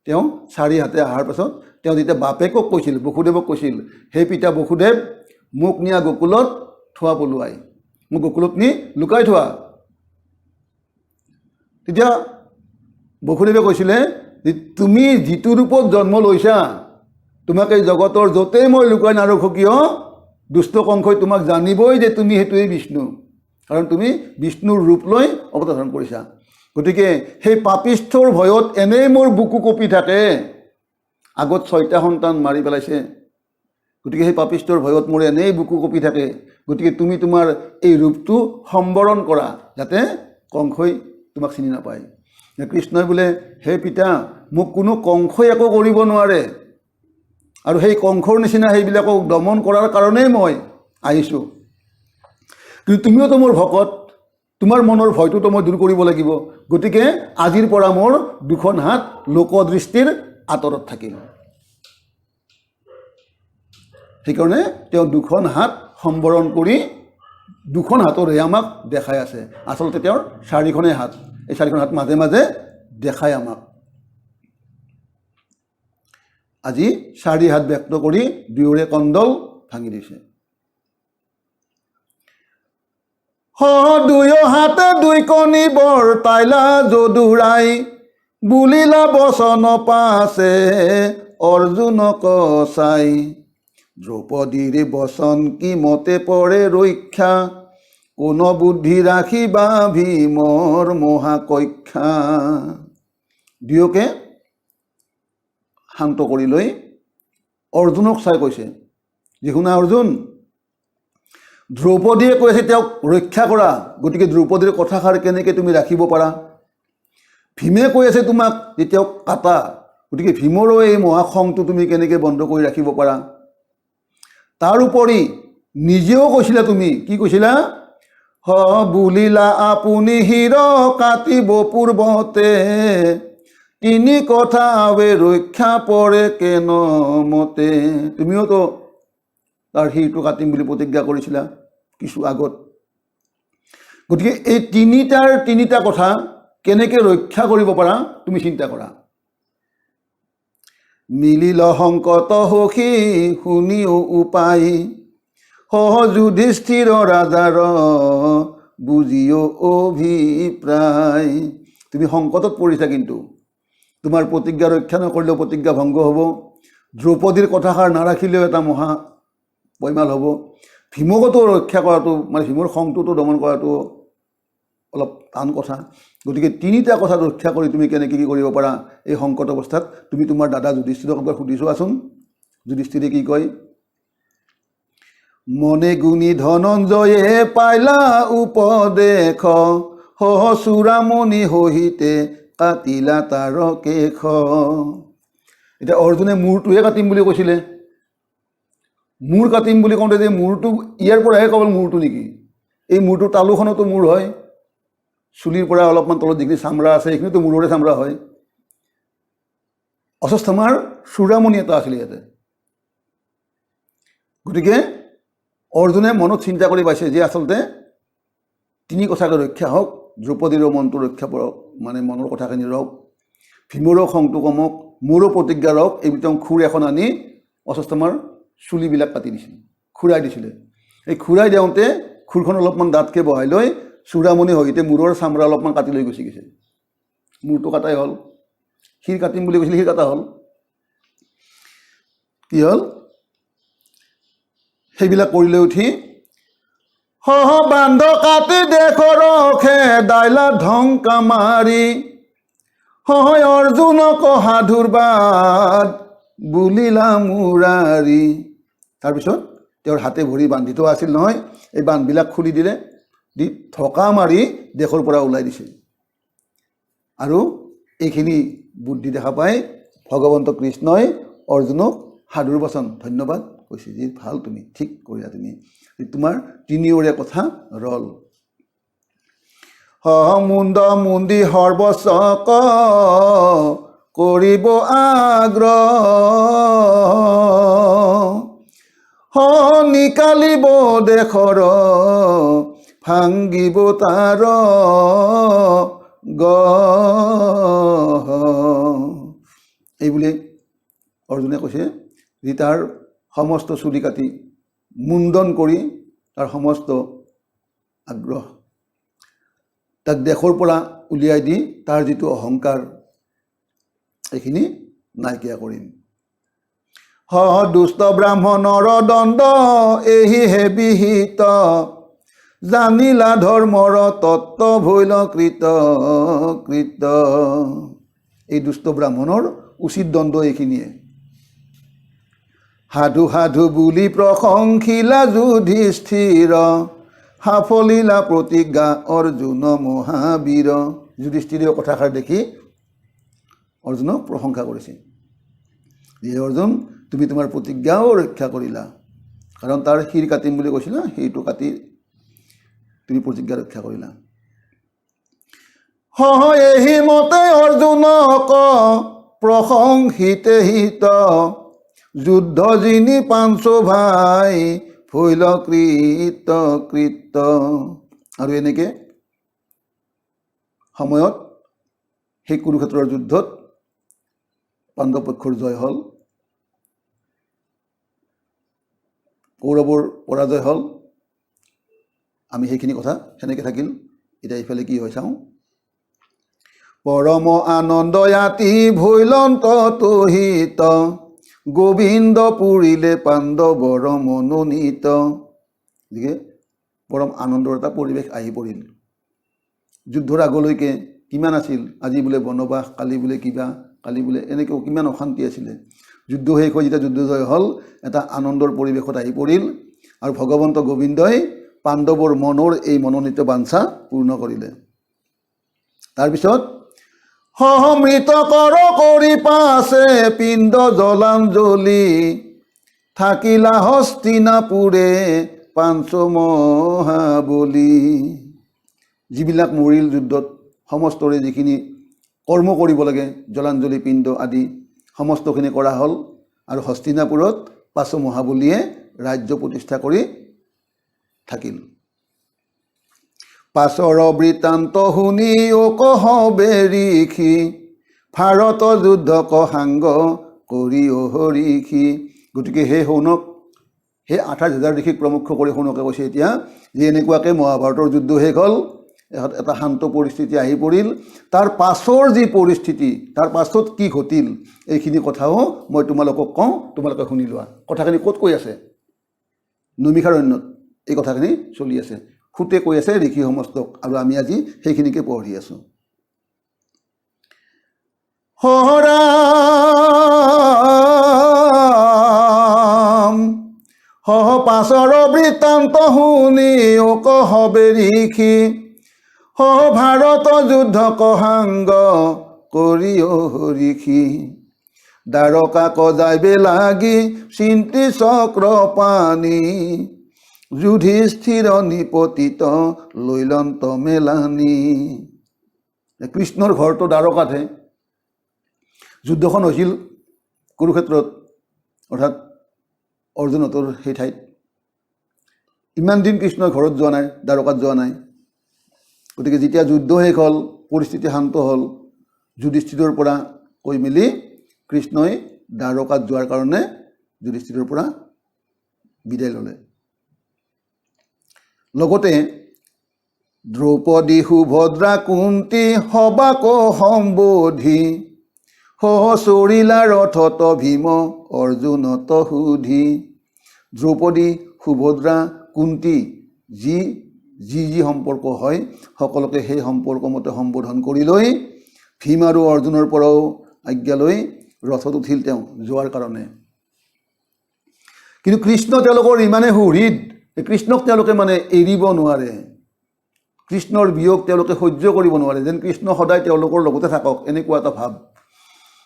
তেওঁ 4 হাতে অহাৰ পাছত তেওঁ যেতিয়া বাপেকক কৈছিল, বসুদেৱক কৈছিল, হে পিতা বসুদেৱ, মোক নিয়া গকুলত থোৱা পলুৱাই, মোক গকুলত নি লুকাই থোৱা। তেতিয়া বসুদেৱে কৈছিলে যে তুমি যিটো ৰূপত জন্ম লৈছা, তোমাক এই জগতৰ য'তেই মই লুকাই নাৰাখোঁ কিয়, দুষ্ট কংসই তোমাক জানিবই যে তুমি সেইটোৱেই বিষ্ণু, কাৰণ তুমি বিষ্ণুৰ ৰূপ লৈ অৱতাৰ ধাৰণ কৰিছা। গতিকে সেই পাপিষ্ঠৰ ভয়ত এনেই মোৰ বুকু কঁপি থাকে। আগত 6টা সন্তান মাৰি পেলাইছে। গতিকে সেই পাপিষ্ঠৰ ভয়ত মোৰ এনেই বুকু কঁপি থাকে। গতিকে তুমি তোমাৰ এই ৰূপটো সম্বৰণ কৰা, যাতে কংসই তোমাক চিনি নাপায়। কৃষ্ণই বোলে, হে পিতা, মোক কোনো কংসই একো কৰিব নোৱাৰে, আৰু সেই কংসৰ নিচিনা সেইবিলাকক দমন কৰাৰ কাৰণেই মই আহিছোঁ। কিন্তু তুমিওতো মোৰ ভকত, তোমাৰ মনৰ ভয়টোতো মই দূৰ কৰিব লাগিব। গতিকে আজিৰ পৰা মোৰ 2খন হাত লোকদৃষ্টিৰ আঁতৰত থাকিল। সেইকাৰণে তেওঁ 2খন হাত সম্বৰণ কৰি দুখন হাতৰে আমাক দেখাই আছে। আচলতে তেওঁৰ চাৰিখনেই হাত, এই চাৰিখন হাত মাজে মাজে দেখায় আমাক। আজি চাৰি হাত ব্যক্ত কৰি দুয়োৰে কণ্ডল ভাঙি দিছে। দুয়ো হাতে দুই কণী বৰ তাইলা যদুৰাই, বুলিলা বচন পাছে অৰ্জুনক চাই। দ্ৰৌপদীৰ বচন কি মতে পৰে ৰক্ষা, কোন বুদ্ধি ৰাখিবা ভীমৰ মহাকক্ষা। দুয়োকে শান্ত কৰি লৈ অৰ্জুনক চাই কৈছে যে শুনা অৰ্জুন, দ্ৰৌপদীয়ে কৈ আছে তেওঁক ৰক্ষা কৰা, গতিকে দ্ৰৌপদীৰ কথাষাৰ কেনেকৈ তুমি ৰাখিব পাৰা। ভীমে কৈ আছে তোমাক যে তেওঁক কাটা, গতিকে ভীমৰো এই মহাখংটো তুমি কেনেকৈ বন্ধ কৰি ৰাখিব পাৰা। তাৰোপৰি নিজেও কৈছিলা, তুমি কি কৈছিলা, বুলিলা আপুনি হিৰ কাটিব পূৰ্বতে, তিনি কথা আবে ৰক্ষা পৰে কেন মতে। তুমিওতো তাৰ শিৰটো কাটিম বুলি প্ৰতিজ্ঞা কৰিছিলা কিছু আগত। গতিকে এই তিনিটা কথা কেনেকৈ ৰক্ষা কৰিব পাৰা তুমি চিন্তা কৰা। মিলিল সংকট সখী শুনিও উপায়, যুধিষ্ঠিৰ ৰাজাৰ বুজিও অভিপ্ৰায়। তুমি সংকটত পৰিছা, কিন্তু তোমাৰ প্ৰতিজ্ঞা ৰক্ষা নকৰিলেও প্ৰতিজ্ঞা ভংগ হ'ব, দ্ৰৌপদীৰ কথাষাৰ নাৰাখিলেও এটা মহা বৈমাল হ'ব, ভীমকতো ৰক্ষা কৰাটো মানে ভীমৰ খংটোতো দমন কৰাটো অলপ টান কথা। গতিকে তিনিটা কথা ৰক্ষা কৰি তুমি কেনেকৈ কি কৰিব পাৰা এই সংকট অৱস্থাত, তুমি তোমাৰ দাদা যুধিষ্ঠিৰক এবাৰ সুধি চোৱাচোন। যুধিষ্ঠিৰে কি কয়, মনে গুণী ধনঞ্জয়ে পাইলা উপদেশ, চূড়ামণি সহিতে কাটিলা তাৰ কেশ। এতিয়া অৰ্জুনে মূৰটোহে কাটিম বুলি কৈছিলে, মূৰ কাটিম বুলি কওঁতে যে মূৰটো ইয়াৰ পৰাহে কেৱল মূৰটো নেকি, এই মূৰটোৰ তালুখনতো মূৰ হয়, চুলিৰ পৰা অলপমান তলত যিখিনি চামৰা আছে সেইখিনিতো মূৰৰে চামৰা হয়। অশ্বত্থামাৰ চূড়ামণি এটা আছিলে ইয়াতে। গতিকে অৰ্জুনে মনত চিন্তা কৰি পাইছে যে আচলতে তিনি কথাকে ৰক্ষা হওক, দ্ৰৌপদীৰো মনটো ৰক্ষা কৰক, মানে মনৰ কথাখিনি ৰওক, ভীমৰো খংটো কমক, মোৰো প্ৰতিজ্ঞা ৰওক। এই ভিতৰত খুৰ এখন আনি অশ্বত্থামাৰ চুলিবিলাক কাটি দিছিল, খুৰাই দিছিলে। এই খুৰাই দিওঁতে খুৰখন অলপমান ডাঠকৈ বহাই লৈ চূড়ামণি সহিতে মূৰৰ চামৰা অলপমান কাটি লৈ গুচি গৈছে। মূৰটো কাটাই হ'ল, শিৰ কাটিম বুলি কৈছিলে, শিৰ কাটা হ'ল। কি হ'ল, সেইবিলাক কৰি লৈ উঠি বান্ধ কাটি দেশৰ খেদাইলা ঢংকা মাৰি, অৰ্জুনক সাধুৰ বাদ বুলিলা মুৰাৰী। তাৰপিছত তেওঁৰ হাতে ভৰি বান্ধি থোৱা আছিল নহয়, এই বান্ধবিলাক খুলি দিলে, দি ঢকা মাৰি দেশৰ পৰা ওলাই দিছে। আৰু এইখিনি বুদ্ধি দেখা পাই ভগৱন্ত কৃষ্ণই অৰ্জুনক সাধুৰ বচন ধন্যবাদ কৈছে, যে ভাল, তুমি ঠিক কৰিলা, তুমি তোমাৰ তিনিওৰে কথা ৰল। মুণ্ড মুণ্ডি সৰ্বচক কৰিব আগ্ৰহ, নিকালিব দেশৰ ভাঙ্গিব তাৰ গহ। এইবুলি অৰ্জুনে কৈছে যে তাৰ সমস্ত চুলি কাটি মুণ্ডন কৰি তাৰ সমস্ত আগ্ৰহ তাক দেশৰ পৰা উলিয়াই দি তাৰ যিটো অহংকাৰ এইখিনি নাইকিয়া কৰিম। দুষ্ট ব্ৰাহ্মণৰ দণ্ড এহিহে বিহিত, জানিলা ধৰ্মৰ তত্ত্ব ভৈল কৃত কৃত। এই দুষ্ট ব্ৰাহ্মণৰ উচিত দণ্ড এইখিনিয়ে। সাধু সাধু বুলি প্ৰশংসিলা যুধিষ্ঠিৰ, সাফলিলা প্ৰতিজ্ঞা অৰ্জুন মহাবীৰ। যুধিষ্ঠিৰে কথাষাৰ দেখি অৰ্জুনক প্ৰশংসা কৰিছে, যে অৰ্জুন তুমি তোমাৰ প্ৰতিজ্ঞাও ৰক্ষা কৰিলা, কাৰণ তাৰ শিৰ কাটিম বুলি কৈছিলা, সেইটো কাটি তুমি প্ৰতিজ্ঞা ৰক্ষা কৰিলা। এহি মতে অৰ্জুনক প্ৰশংসিতে হিত, যুদ্ধ যিনি পাঞ্চ ভাই হৈল কৃত কৃত। আৰু এনেকৈ সময়ত সেই কুৰুক্ষেত্ৰৰ যুদ্ধত পাণ্ডৱ পক্ষৰ জয় হ'ল, কৌৰৱৰ পৰাজয় হ'ল। আমি সেইখিনি কথা সেনেকৈ থাকিল। এতিয়া ইফালে কি হয় চাওঁ। পৰম আনন্দ ইয়াতি ভৈলন্ত তহিত, গোবিন্দ পুৰিলে পাণ্ডৱৰ মনোনীত। গতিকে পৰম আনন্দৰ এটা পৰিৱেশ আহি পৰিল। যুদ্ধৰ আগলৈকে কিমান আছিল, আজি বোলে বনবাস, কালি বোলে কিবা, কালি বোলে এনেকৈ কিমান অশান্তি আছিলে। যুদ্ধ শেষ হৈ যেতিয়া যুদ্ধ জয় হ'ল, এটা আনন্দৰ পৰিৱেশত আহি পৰিল। আৰু ভগৱন্ত গোবিন্দই পাণ্ডৱৰ মনৰ এই মনোনীত বাঞ্ছা পূৰ্ণ কৰিলে। তাৰপিছত সহমৃত কৰ কৰি পাছে পিণ্ড জলাঞ্জলি, থাকিলা হস্তিনাপুৰে পাঞ্চ মহাবলী। যিবিলাক মৰিল যুদ্ধত, সমস্তৰে যিখিনি কৰ্ম কৰিব লাগে, জলাঞ্জলি পিণ্ড আদি সমস্তখিনি কৰা হ'ল। আৰু হস্তিনাপুৰত পাঁচ মহাবলীয়ে ৰাজ্য প্ৰতিষ্ঠা কৰি থাকিল। পাছৰ বৃত্তান্ত শুনি কহ বেৰিখি, ভাৰত যুদ্ধ কহাংগ কৰি হৰিষি। গতিকে সেই শৌনক, সেই 28,000 ঋষিক প্ৰমুখ কৰি শৌনকে কৈছে এতিয়া যে এনেকুৱাকৈ মহাভাৰতৰ যুদ্ধ শেষ হ'ল, এটা শান্ত পৰিস্থিতি আহি পৰিল। তাৰ পাছৰ যি পৰিস্থিতি, তাৰ পাছত কি ঘটিল, এইখিনি কথাও মই তোমালোকক কওঁ, তোমালোকে শুনি লোৱা। কথাখিনি ক'ত কৈ আছে? নৈমিষাৰণ্যত এই কথাখিনি চলি আছে। সুতে কৈ আছে ঋষি সমস্তক, আৰু আমি আজি সেইখিনিকে পঢ়ি আছোঁ। হৰাম সহ পাছৰ বৃত্তান্ত শুনি কহ বেৰিখি, সহ ভাৰত যুদ্ধ কহাংগ কৰি হৰিষি। দ্বাৰকা কজাইবে লাগি চিন্তি চক্ৰ পানী, যুধিষ্ঠিৰ নিপতিত লৈলন্ত মেলানি। কৃষ্ণৰ ঘৰটো দ্বাৰকাতহে। যুদ্ধখন হৈছিল কুৰুক্ষেত্ৰত, অৰ্থাৎ অৰ্জুনহঁতৰ সেই ঠাইত। ইমান দিন কৃষ্ণৰ ঘৰত যোৱা নাই, দ্বাৰকাত যোৱা নাই। গতিকে যেতিয়া যুদ্ধ শেষ হ'ল, পৰিস্থিতি শান্ত হ'ল, যুধিষ্ঠিৰৰ পৰা কৈ মেলি কৃষ্ণই দ্বাৰকাত যোৱাৰ কাৰণে যুধিষ্ঠিৰৰ পৰা বিদায় ল'লে। লগতে দ্ৰৌপদী সুভদ্ৰা কুন্তি সবাক সম্বোধি, সহ চৰিলা ৰথত ভীম অৰ্জুনত সুধি। দ্ৰৌপদী সুভদ্ৰা কুন্তি যি সম্পৰ্ক হয়, সকলোকে সেই সম্পৰ্ক মতে সম্বোধন কৰি লৈ ভীম আৰু অৰ্জুনৰ পৰাও আজ্ঞা লৈ ৰথত উঠিল তেওঁ যোৱাৰ কাৰণে। কিন্তু কৃষ্ণ তেওঁলোকৰ ইমানে সুহৃদ, কৃষ্ণক তেওঁলোকে মানে এৰিব নোৱাৰে। কৃষ্ণৰ বিয়োগ তেওঁলোকে সহ্য কৰিব নোৱাৰে, যেন কৃষ্ণ সদায় তেওঁলোকৰ লগতে থাকক, এনেকুৱা এটা ভাৱ।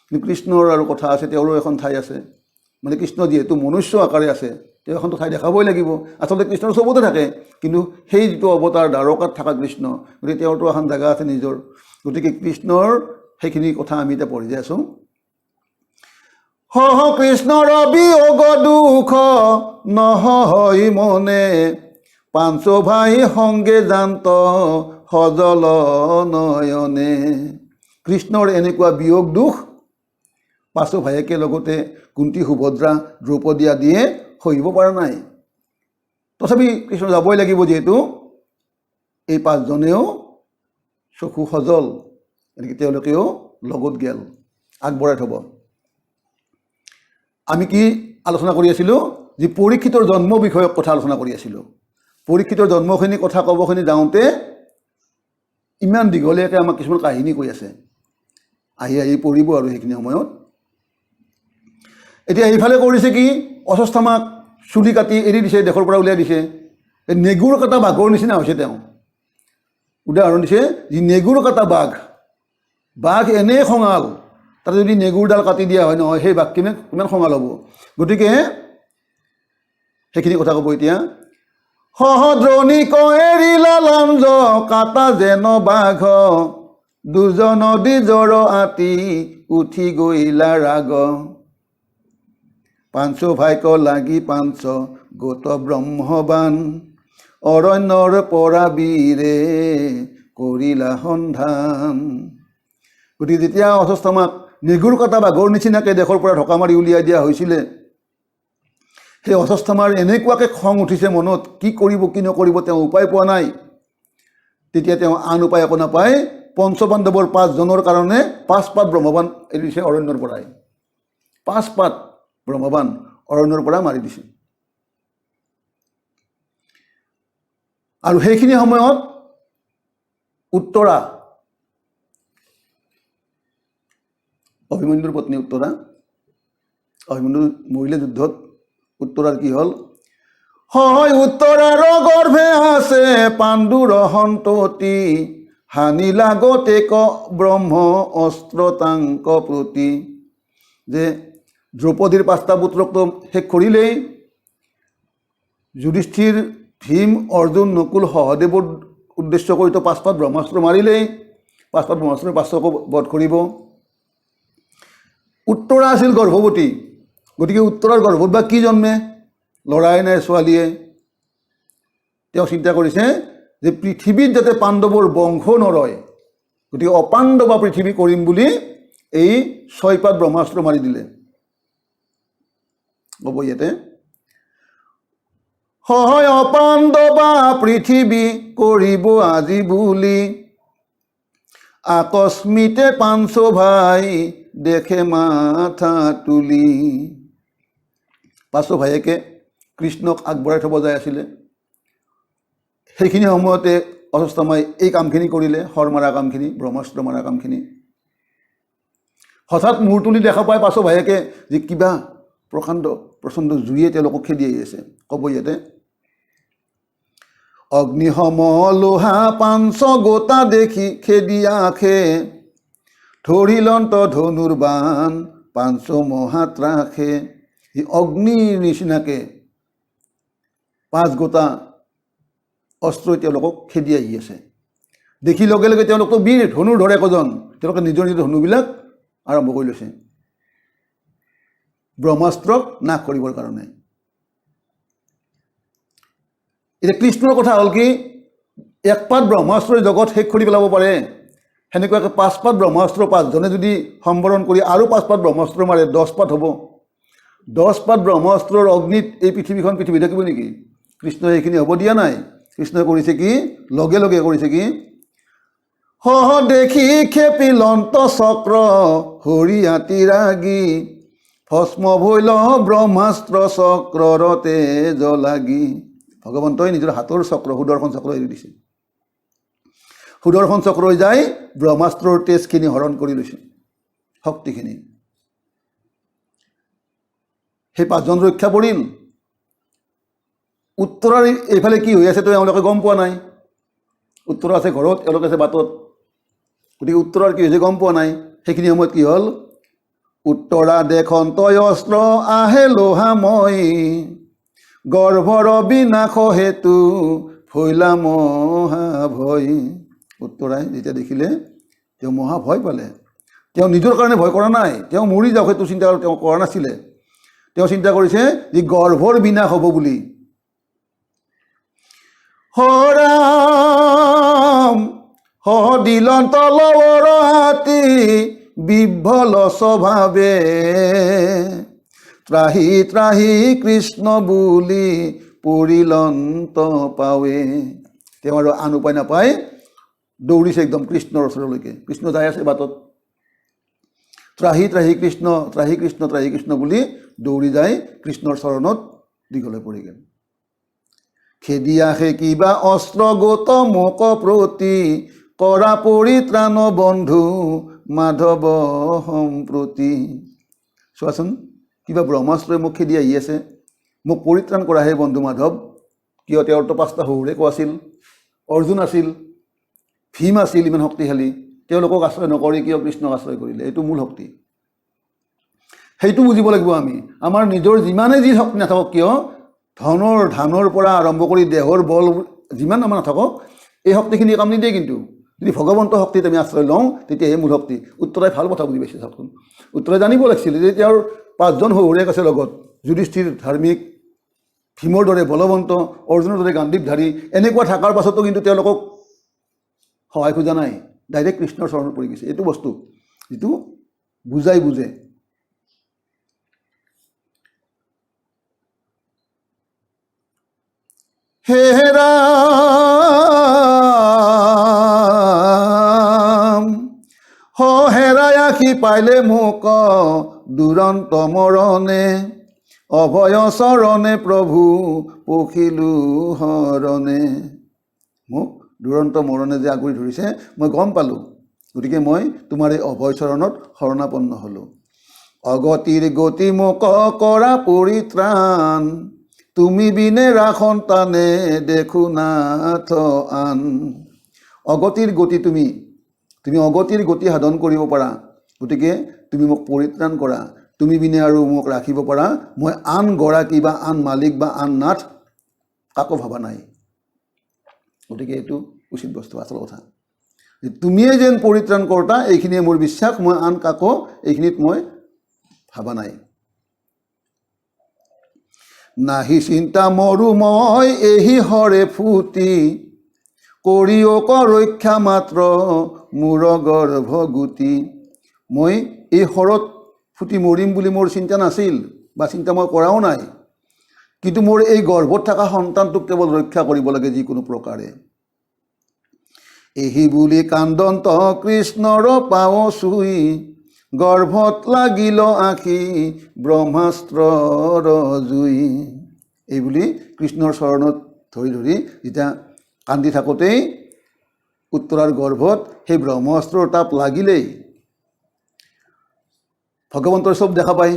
কিন্তু কৃষ্ণৰ আৰু কথা আছে, তেওঁৰো এখন ঠাই আছে। মানে কৃষ্ণ যিহেতু মনুষ্য আকাৰে আছে, তেওঁ এখনটো ঠাই দেখাবই লাগিব। আচলতে কৃষ্ণৰ চবতে থাকে, কিন্তু সেই যিটো অৱতাৰ দ্বাৰকাত থকা কৃষ্ণ, গতিকে তেওঁৰতো এখন জেগা আছে নিজৰ। গতিকে কৃষ্ণৰ সেইখিনি কথা আমি এতিয়া পঢ়ি যাই আছোঁ। সহ কৃষ্ণৰ বিয়োগ দুখ নহয় মনে, পাঞ্চ ভাই সংগে জান্ত সজল নয়নে। কৃষ্ণৰ এনেকুৱা বিয়োগ দুখ পাঁচ ভায়েকে লগতে কুন্তি সুভদ্ৰা দ্ৰৌপদী আদিয়ে সহিব পৰা নাই। তথাপি কৃষ্ণ যাবই লাগিব, যিহেতু এই পাঁচজনেও চকু সজল, এনেকৈ তেওঁলোকেও লগত গেল, আগবঢ়াই থ'ব। আমি কি আলোচনা কৰি আছিলোঁ? যে পৰীক্ষিতৰ জন্ম বিষয়ক কথা আলোচনা কৰি আছিলোঁ। পৰীক্ষিতৰ জন্মখিনি কথা ক'বখিনি যাওঁতে ইমান দীঘলীয়াকৈ আমাক কিছুমান কাহিনী কৈ আছে, আহি পৰিব আৰু সেইখিনি সময়ত। এতিয়া এইফালে কৰিছে কি, অশ্বত্থামাক চুলি কাটি এৰি দিছে, দেশৰ পৰা উলিয়াই দিছে। নেগুৰ কটা বাঘৰ নিচিনা হৈছে তেওঁ। উদাহৰণ দিছে যি নেগুৰ কটা বাঘ এনেই খঙাল, তাতে যদি নেগুৰডাল কাটি দিয়া হয় নহয়, সেই বাঘ কিমান খঙাল হ'ব। গতিকে সেইখিনি কথা ক'ব এতিয়া। সহদ্ৰণিক এৰিলা লাঞ্জ কাটা যেন বাঘ, দুজন দ্বিজৰ আতি উঠি গৈলা ৰাগ। পাঞ্চ ভাইক লাগি পাঞ্চ গোট ব্ৰহ্মবান অৰণ্যৰ পৰা বীৰে কৰিলা সন্ধান। গতিকে যেতিয়া অশ্বত্থামাক নিগুৰ কটা বাঘৰ নিচিনাকৈ দেশৰ পৰা ঢকা মাৰি উলিয়াই দিয়া হৈছিলে, সেই অশ্বত্থামাৰ এনেকুৱাকৈ খং উঠিছে মনত, কি কৰিব কি নকৰিব তেওঁ উপায় পোৱা নাই। তেতিয়া তেওঁ আন উপায় একো নাপায়, পঞ্চপাণ্ডৱৰ 5 জনৰ কাৰণে 5 পাত ব্ৰহ্মবান এৰি দিছে অৰণ্যৰ পৰাই। 5 পাত ব্ৰহ্মবান অৰণ্যৰ পৰা মাৰি দিছে। আৰু সেইখিনি সময়ত উত্তৰা, অভিমন্যুৰ পত্নী উত্তৰা, অভিমন্যু মৰিলে যুদ্ধত। উত্তৰাৰ কি হ'ল? হয় উত্তৰাৰ গৰ্ভে আছে পাণ্ডুৰ সন্ততি, হানি লাগতেক ব্ৰহ্ম অস্ত্ৰ তাংক প্ৰতি। যে দ্ৰৌপদীৰ 5টা পুত্ৰকতো শেষ কৰিলেই, যুধিষ্ঠিৰ, ভীম, অৰ্জুন, নকুল, সহদেৱৰ উদ্দেশ্য কৰিতো 5 পাত ব্ৰহ্মাস্ত্ৰ মাৰিলেই, 5 পাত ব্ৰহ্মাস্ত্ৰৰ 500কো বধ কৰিব। উত্তৰা আছিল গৰ্ভৱতী। গতিকে উত্তৰাৰ গৰ্ভত বা কি জন্মে? ল'ৰাই নাই ছোৱালীয়ে। তেওঁ চিন্তা কৰিছে যে পৃথিৱীত যাতে পাণ্ডৱৰ বংশ নৰয়, গতিকে অপাণ্ডৱা পৃথিৱী কৰিম বুলি এই 6 পাত ব্ৰহ্মাস্ত্ৰ মাৰি দিলে। ক'ব ইয়াতে, হয় অপাণ্ডৱা পৃথিৱী কৰিব আজি বুলি, আকস্মিতে পাঞ্চ ভাই দেখে মাথা তুলি। 5 ভায়েকে কৃষ্ণক আগবঢ়াই থ'ব যায় আছিলে। সেইখিনি সময়তে অশ্বত্থামাই এই কামখিনি কৰিলে, শৰ মাৰা কামখিনি, ব্ৰহ্মাস্ত্ৰ মাৰা কামখিনি। হঠাৎ মূৰ তুলি দেখা পায় 5 ভায়েকে যে কিবা প্ৰচণ্ড জুয়ে তেওঁলোকক খেদি আহি আছে। ক'ব ইয়াতে, অগ্নিসম লোহা পাঞ্চ গোটা দেখি খেদি আখে, ধৰিলন্ত ধনুৰ বান পাঞ্চ মহাত ৰাখে। এই অগ্নিৰ নিচিনাকৈ 5 গোটা অস্ত্ৰই তেওঁলোকক খেদি আহি আছে। দেখি লগে লগে তেওঁলোকতো বীৰ, ধনুৰ ধৰে একোজন, তেওঁলোকে নিজৰ নিজৰ ধনুবিলাক আৰম্ভ কৰি লৈছে ব্ৰহ্মাস্ত্ৰক নাশ কৰিবৰ কাৰণে। এতিয়া কৃষ্ণৰ কথা হ'ল কি, 1 পাত ব্ৰহ্মাস্ত্ৰই জগত শেষ কৰি পেলাব পাৰে। সেনেকুৱাকৈ 5 পাত ব্ৰহ্মাস্ত্ৰ 5 জনে যদি সম্বৰণ কৰি আৰু 5 পাত ব্ৰহ্মাস্ত্ৰ মাৰে 10 পাত হ'ব। 10 পাত ব্ৰহ্মাস্ত্ৰৰ অগ্নিত এই পৃথিৱীখন পৃথিৱী থাকিব নেকি? কৃষ্ণই এইখিনি হ'ব দিয়া নাই। কৃষ্ণই কৰিছে কি? লগে লগে কৰিছে কি? সহ দেখি খেপিলন্ত চক্ৰ হৰি হাতী ৰাগি, ভস্ম ভৈল ব্ৰহ্মাস্ত্ৰ চক্ৰৰতে জলাগি। ভগৱন্তই নিজৰ হাতৰ চক্ৰ, সুদৰ্শন চক্ৰ এৰি দিছে। সুদৰ্শন চক্ৰই যাই ব্ৰহ্মাস্ত্ৰৰ তেজখিনি হৰণ কৰি লৈছে, শক্তিখিনি। সেই 5 জন ৰক্ষা পৰিল। উত্তৰাৰ এইফালে কি হৈ আছে তো এওঁলোকে গম পোৱা নাই। উত্তৰা আছে ঘৰত, এওঁলোক আছে বাটত। গতিকে উত্তৰাৰ কি হৈছে গম পোৱা নাই। সেইখিনি সময়ত কি হ'ল? উত্তৰা দেখন্ত অস্ত্ৰ আহে লোহাময়, গৰ্ভৰ বিনাশ হেতু ভৈলা মহাভয়। উত্তৰাই যেতিয়া দেখিলে তেওঁ মহাভয় পালে। তেওঁ নিজৰ কাৰণে ভয় কৰা নাই, তেওঁ মৰি যাওক সেইটো চিন্তা তেওঁ কৰা নাছিলে। তেওঁ চিন্তা কৰিছে যে গৰ্ভৰ বিনাশ হ'ব বুলি। হৰাম দিলন্ত লৱৰ হাতী বিভ্বল স্বভাৱে, ত্ৰাহি ত্ৰাহি কৃষ্ণ বুলি পৰিলন্ত পাৱে। তেওঁ আৰু আন উপায় নাপায় দৌৰিছে একদম কৃষ্ণৰ ওচৰলৈকে। কৃষ্ণ যাই আছে বাটত। ত্ৰাহি ত্ৰাহি কৃষ্ণ, ত্ৰাহি কৃষ্ণ, ত্ৰাহি কৃষ্ণ বুলি দৌৰি যায় কৃষ্ণৰ চৰণত দীঘলৈ পৰি গ'ল। খেদি আহে কিবা অস্ত্ৰ গোট মোক প্ৰতি, কৰা পৰিত্ৰাণ বন্ধু মাধৱ সম্প্ৰতি। চোৱাচোন, কিবা ব্ৰহ্মাস্ত্ৰই মোক খেদি আহি আছে, মোক পৰিত্ৰাণ কৰা হে বন্ধু মাধৱ। কিয়? তেওঁৰতো 5টা শহুৰেক আছিল, অৰ্জুন আছিল, ভীম আছিল ইমান শক্তিশালী। তেওঁলোকক আশ্ৰয় নকৰি কিয় কৃষ্ণক আশ্ৰয় কৰিলে? এইটো মূল শক্তি। সেইটো বুজিব লাগিব আমি। আমাৰ নিজৰ যিমানেই যি শক্তি নাথাকক কিয়, ধানৰ পৰা আৰম্ভ কৰি দেহৰ বল যিমান আমাৰ নাথাকক, এই শক্তিখিনি কাম নিদিয়ে। কিন্তু যদি ভগৱন্ত শক্তিত আমি আশ্ৰয় লওঁ তেতিয়াহে মূল শক্তি। উত্তৰাই ভাল কথা বুজি পাইছে চাওকচোন। উত্তৰাই জানিব লাগিছিল যে তেওঁৰ 5 জন শহুৰেক আছে লগত, যুধিষ্ঠিৰ ধাৰ্মিক, ভীমৰ দৰে বলৱন্ত, অৰ্জুনৰ দৰে গাণ্ডীৱধাৰী, এনেকুৱা থকাৰ পাছতো কিন্তু তেওঁলোকক সহায় খোজা নাই, ডাইৰেক্ট কৃষ্ণৰ চৰণত পৰি গৈছে। এইটো বস্তু যিটো বুজাই বুজে। হে ৰাম হেৰাই আখি পাইলে মোক দুৰন্ত মৰণে, অভয় চৰণে প্ৰভু পখিলো হৰণে। মোক দুৰন্ত মৰণে যে আগুৰি ধৰিছে মই গম পালোঁ, গতিকে মই তোমাৰ এই অভয় চৰণত শৰণাপন্ন হ'লোঁ। অগতিৰ গতি মোক কৰা পৰিত্ৰাণ, তুমি বিনে ৰাসন্তানে দেখো নাথ আন। অগতিৰ গতি তুমি অগতিৰ গতি সাধন কৰিব পাৰা, গতিকে তুমি মোক পৰিত্ৰাণ কৰা। তুমি বিনে আৰু মোক ৰাখিব পাৰা মই আন গৰাকী বা আন মালিক বা আন নাথ কাকো ভবা নাই। গতিকে এইটো উচিত বস্তু, আচল কথা। তুমিয়ে যেন পৰিত্ৰাণ কৰোঁতা এইখিনিয়ে মোৰ বিশ্বাস, মই আন কাকো এইখিনিত মই ভাবা নাই। নাহি চিন্তা মৰু মই এহি হৰে ফুটি, কৰিয়ক ৰক্ষা মাত্ৰ মোৰ গৰ্ভগুটি। মই এই হৰত ফুটি মৰিম বুলি মোৰ চিন্তা নাছিল বা চিন্তা মই কৰাও নাই, কিন্তু মোৰ এই গৰ্ভত থকা সন্তানটোক কেৱল ৰক্ষা কৰিব লাগে যিকোনো প্ৰকাৰে। এহি বুলি কান্দন্ত কৃষ্ণৰ পাও চুই, গৰ্ভত লাগিল আখি ব্ৰহ্মাস্ত্ৰৰ জুই। এই বুলি কৃষ্ণৰ চৰণত ধৰি ধৰি যেতিয়া কান্দি থাকোঁতেই উত্তৰাৰ গৰ্ভত সেই ব্ৰহ্মাস্ত্ৰৰ তাপ লাগিলেই ভগৱন্তৰ চব দেখা পায়।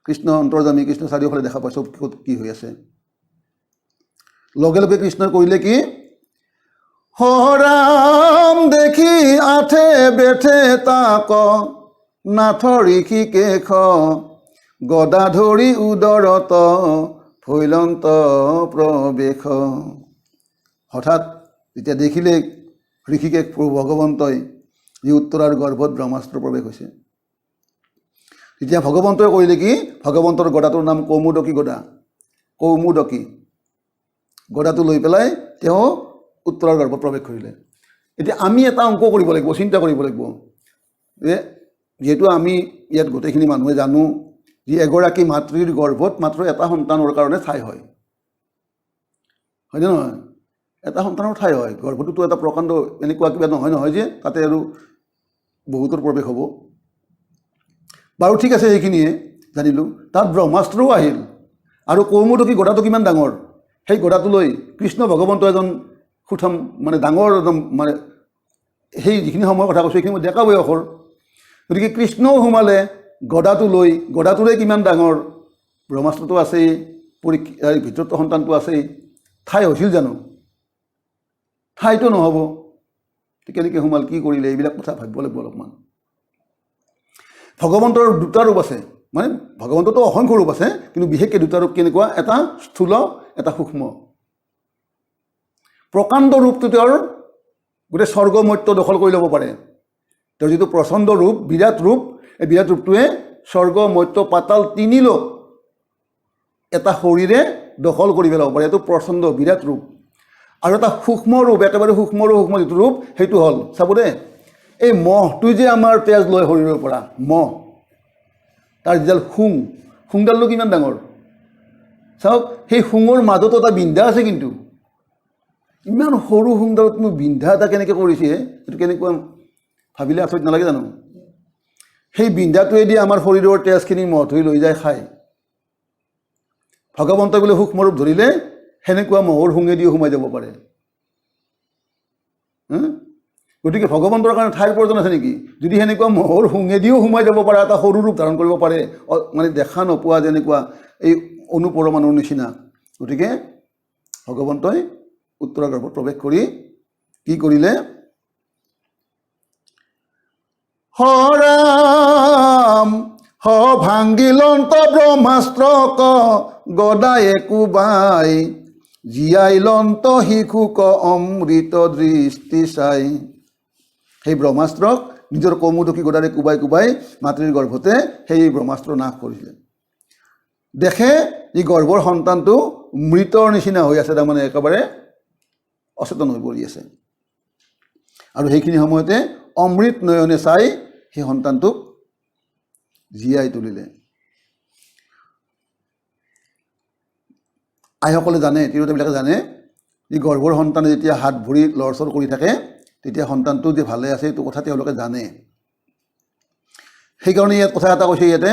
কৃষ্ণ অন্তৰ্যামী, কৃষ্ণ চাৰিওফালে দেখা পায় চব ক'ত কি হৈ আছে। লগে লগে কৃষ্ণই কৰিলে কি, হৰাম দেখি আঠে বেঠে তাক, নাথ ঋষিকেশ গদা ধৰি উদৰত ফৈলন্ত প্ৰৱেশ। হঠাৎ যেতিয়া দেখিলে ঋষিকেশ প্ৰভু ভগৱন্তই যি উত্তৰাৰ গৰ্ভত ব্ৰহ্মাস্ত্ৰ প্ৰৱেশ হৈছে, তেতিয়া ভগৱন্তই কৰিলে কি, ভগৱন্তৰ গদাটোৰ নাম কৌমুদকী গদা। কৌমুদকী গদাটো লৈ পেলাই তেওঁ উত্তৰাৰ গৰ্ভত প্ৰৱেশ কৰিলে। এতিয়া আমি এটা অংক কৰিব লাগিব, চিন্তা কৰিব লাগিব যে যিহেতু আমি ইয়াত গোটেইখিনি মানুহে জানো যে এগৰাকী মাতৃৰ গৰ্ভত মাত্ৰ এটা সন্তানৰ কাৰণে ঠাই হয়, হয়নে নহয়? এটা সন্তানৰ ঠাই হয়। গৰ্ভটোতো এটা প্ৰকাণ্ড এনেকুৱা কিবা নহয় যে তাতে আৰু বহুতৰ প্ৰৱেশ হ'ব। বাৰু ঠিক আছে, সেইখিনিয়ে জানিলোঁ। তাত ব্ৰহ্মাস্ত্ৰও আহিল আৰু কৌমুদকী গদাটো কিমান ডাঙৰ, সেই গদাটো লৈ কৃষ্ণ ভগৱন্ত এজন সুঠাম মানে ডাঙৰ একদম মানে সেই যিখিনি সময়ৰ কথা কৈছোঁ সেইখিনি মই ডেকা বয়সৰ। গতিকে কৃষ্ণও সোমালে গদাটো লৈ, গদাটোৰে কিমান ডাঙৰ, ব্ৰহ্মাস্ত্ৰটো আছেই, ভিতৰতো সন্তানটো আছেই। ঠাই হৈছিল জানো? ঠাইটো নহ'ব। কেনেকৈ সোমাল, কি কৰিলে, এইবিলাক কথা ভাবিব লাগিব অলপমান। ভগৱন্তৰ দুটা ৰূপ আছে, মানে ভগৱন্ততো অসংখ্য ৰূপ আছে, কিন্তু বিশেষকৈ দুটা ৰূপ। কেনেকুৱা, এটা স্থূল, এটা সূক্ষ্ম। প্ৰকাণ্ড ৰূপটো তেওঁৰ গোটেই স্বৰ্গ মৰ্ত্য দখল কৰি ল'ব পাৰে। তেওঁৰ যিটো প্ৰচণ্ড ৰূপ, বিৰাট ৰূপ, এই বিৰাট ৰূপটোৱে স্বৰ্গ মৰ্ত্য পাতাল তিনি লোক এটা শৰীৰে দখল কৰি পেলাব পাৰে। এইটো প্ৰচণ্ড বিৰাট ৰূপ। আৰু এটা সূক্ষ্ম ৰূপ, একেবাৰে সূক্ষ্মৰো সূক্ষ্ম যিটো ৰূপ, সেইটো হ'ল, চাব দেই, এই মহটোৱে যে আমাৰ তেজ লয় শৰীৰৰ পৰা, মহ, তাৰ যিডাল শুংডালটো কিমান ডাঙৰ চাওক। সেই শুঙৰ মাজতো এটা বিন্ধা আছে, কিন্তু ইমান সৰু শুংডালতনো বিন্ধা এটা কেনেকৈ কৰিছে, এইটো কেনেকুৱা ভাবিলে আচৰিত নালাগে জানো? সেই বিন্ধাটোৱেদি আমাৰ শৰীৰৰ তেজখিনি মহটোৱে লৈ যায় খায়। ভগৱন্তই বোলে সূক্ষ্ম ৰূপ ধৰিলে সেনেকুৱা মহৰ শুঙেদিও সোমাই যাব পাৰে। গতিকে ভগৱন্তৰ কাৰণে ঠাইৰ প্ৰয়োজন আছে নেকি? যদি সেনেকুৱা মহৰ শুঙেদিও সোমাই যাব পাৰে, এটা সৰু ৰূপ ধাৰণ কৰিব পাৰে, মানে দেখা নোপোৱা যেনেকুৱা এই অনুপৰমাণুৰ নিচিনা। গতিকে ভগৱন্তই উত্তৰাৰ গৰ্ভত প্ৰৱেশ কৰি কি কৰিলে, হৰাম ভাঙ্গিলন্ত ব্ৰহ্মাস্ত্ৰক গদায়ে কোবাই, জীয়াইলন্ত শিশুক অমৃত দৃষ্টি চাই। সেই ব্ৰহ্মাস্ত্ৰক নিজৰ কৌমুদকী গদাৰে কোবাই কোবাই মাতৃৰ গৰ্ভতে সেই ব্ৰহ্মাস্ত্ৰ নাশ কৰিলে। দেখে এই গৰ্ভৰ সন্তানটো মৃতৰ নিচিনা হৈ আছে, তাৰমানে একেবাৰে অচেতন হৈ পৰি আছে। আৰু সেইখিনি সময়তে অমৃত নয়নে চাই সেই সন্তানটোক জীয়াই তুলিলে। আইসকলে জানে, তিৰোতাবিলাকে জানে, এই গৰ্ভৰ সন্তানে যেতিয়া হাত ভৰি লৰচৰ কৰি থাকে তেতিয়া সন্তানটো যে ভালে আছে এইটো কথা তেওঁলোকে জানে। সেইকাৰণে ইয়াত কথা এটা কৈছে ইয়াতে,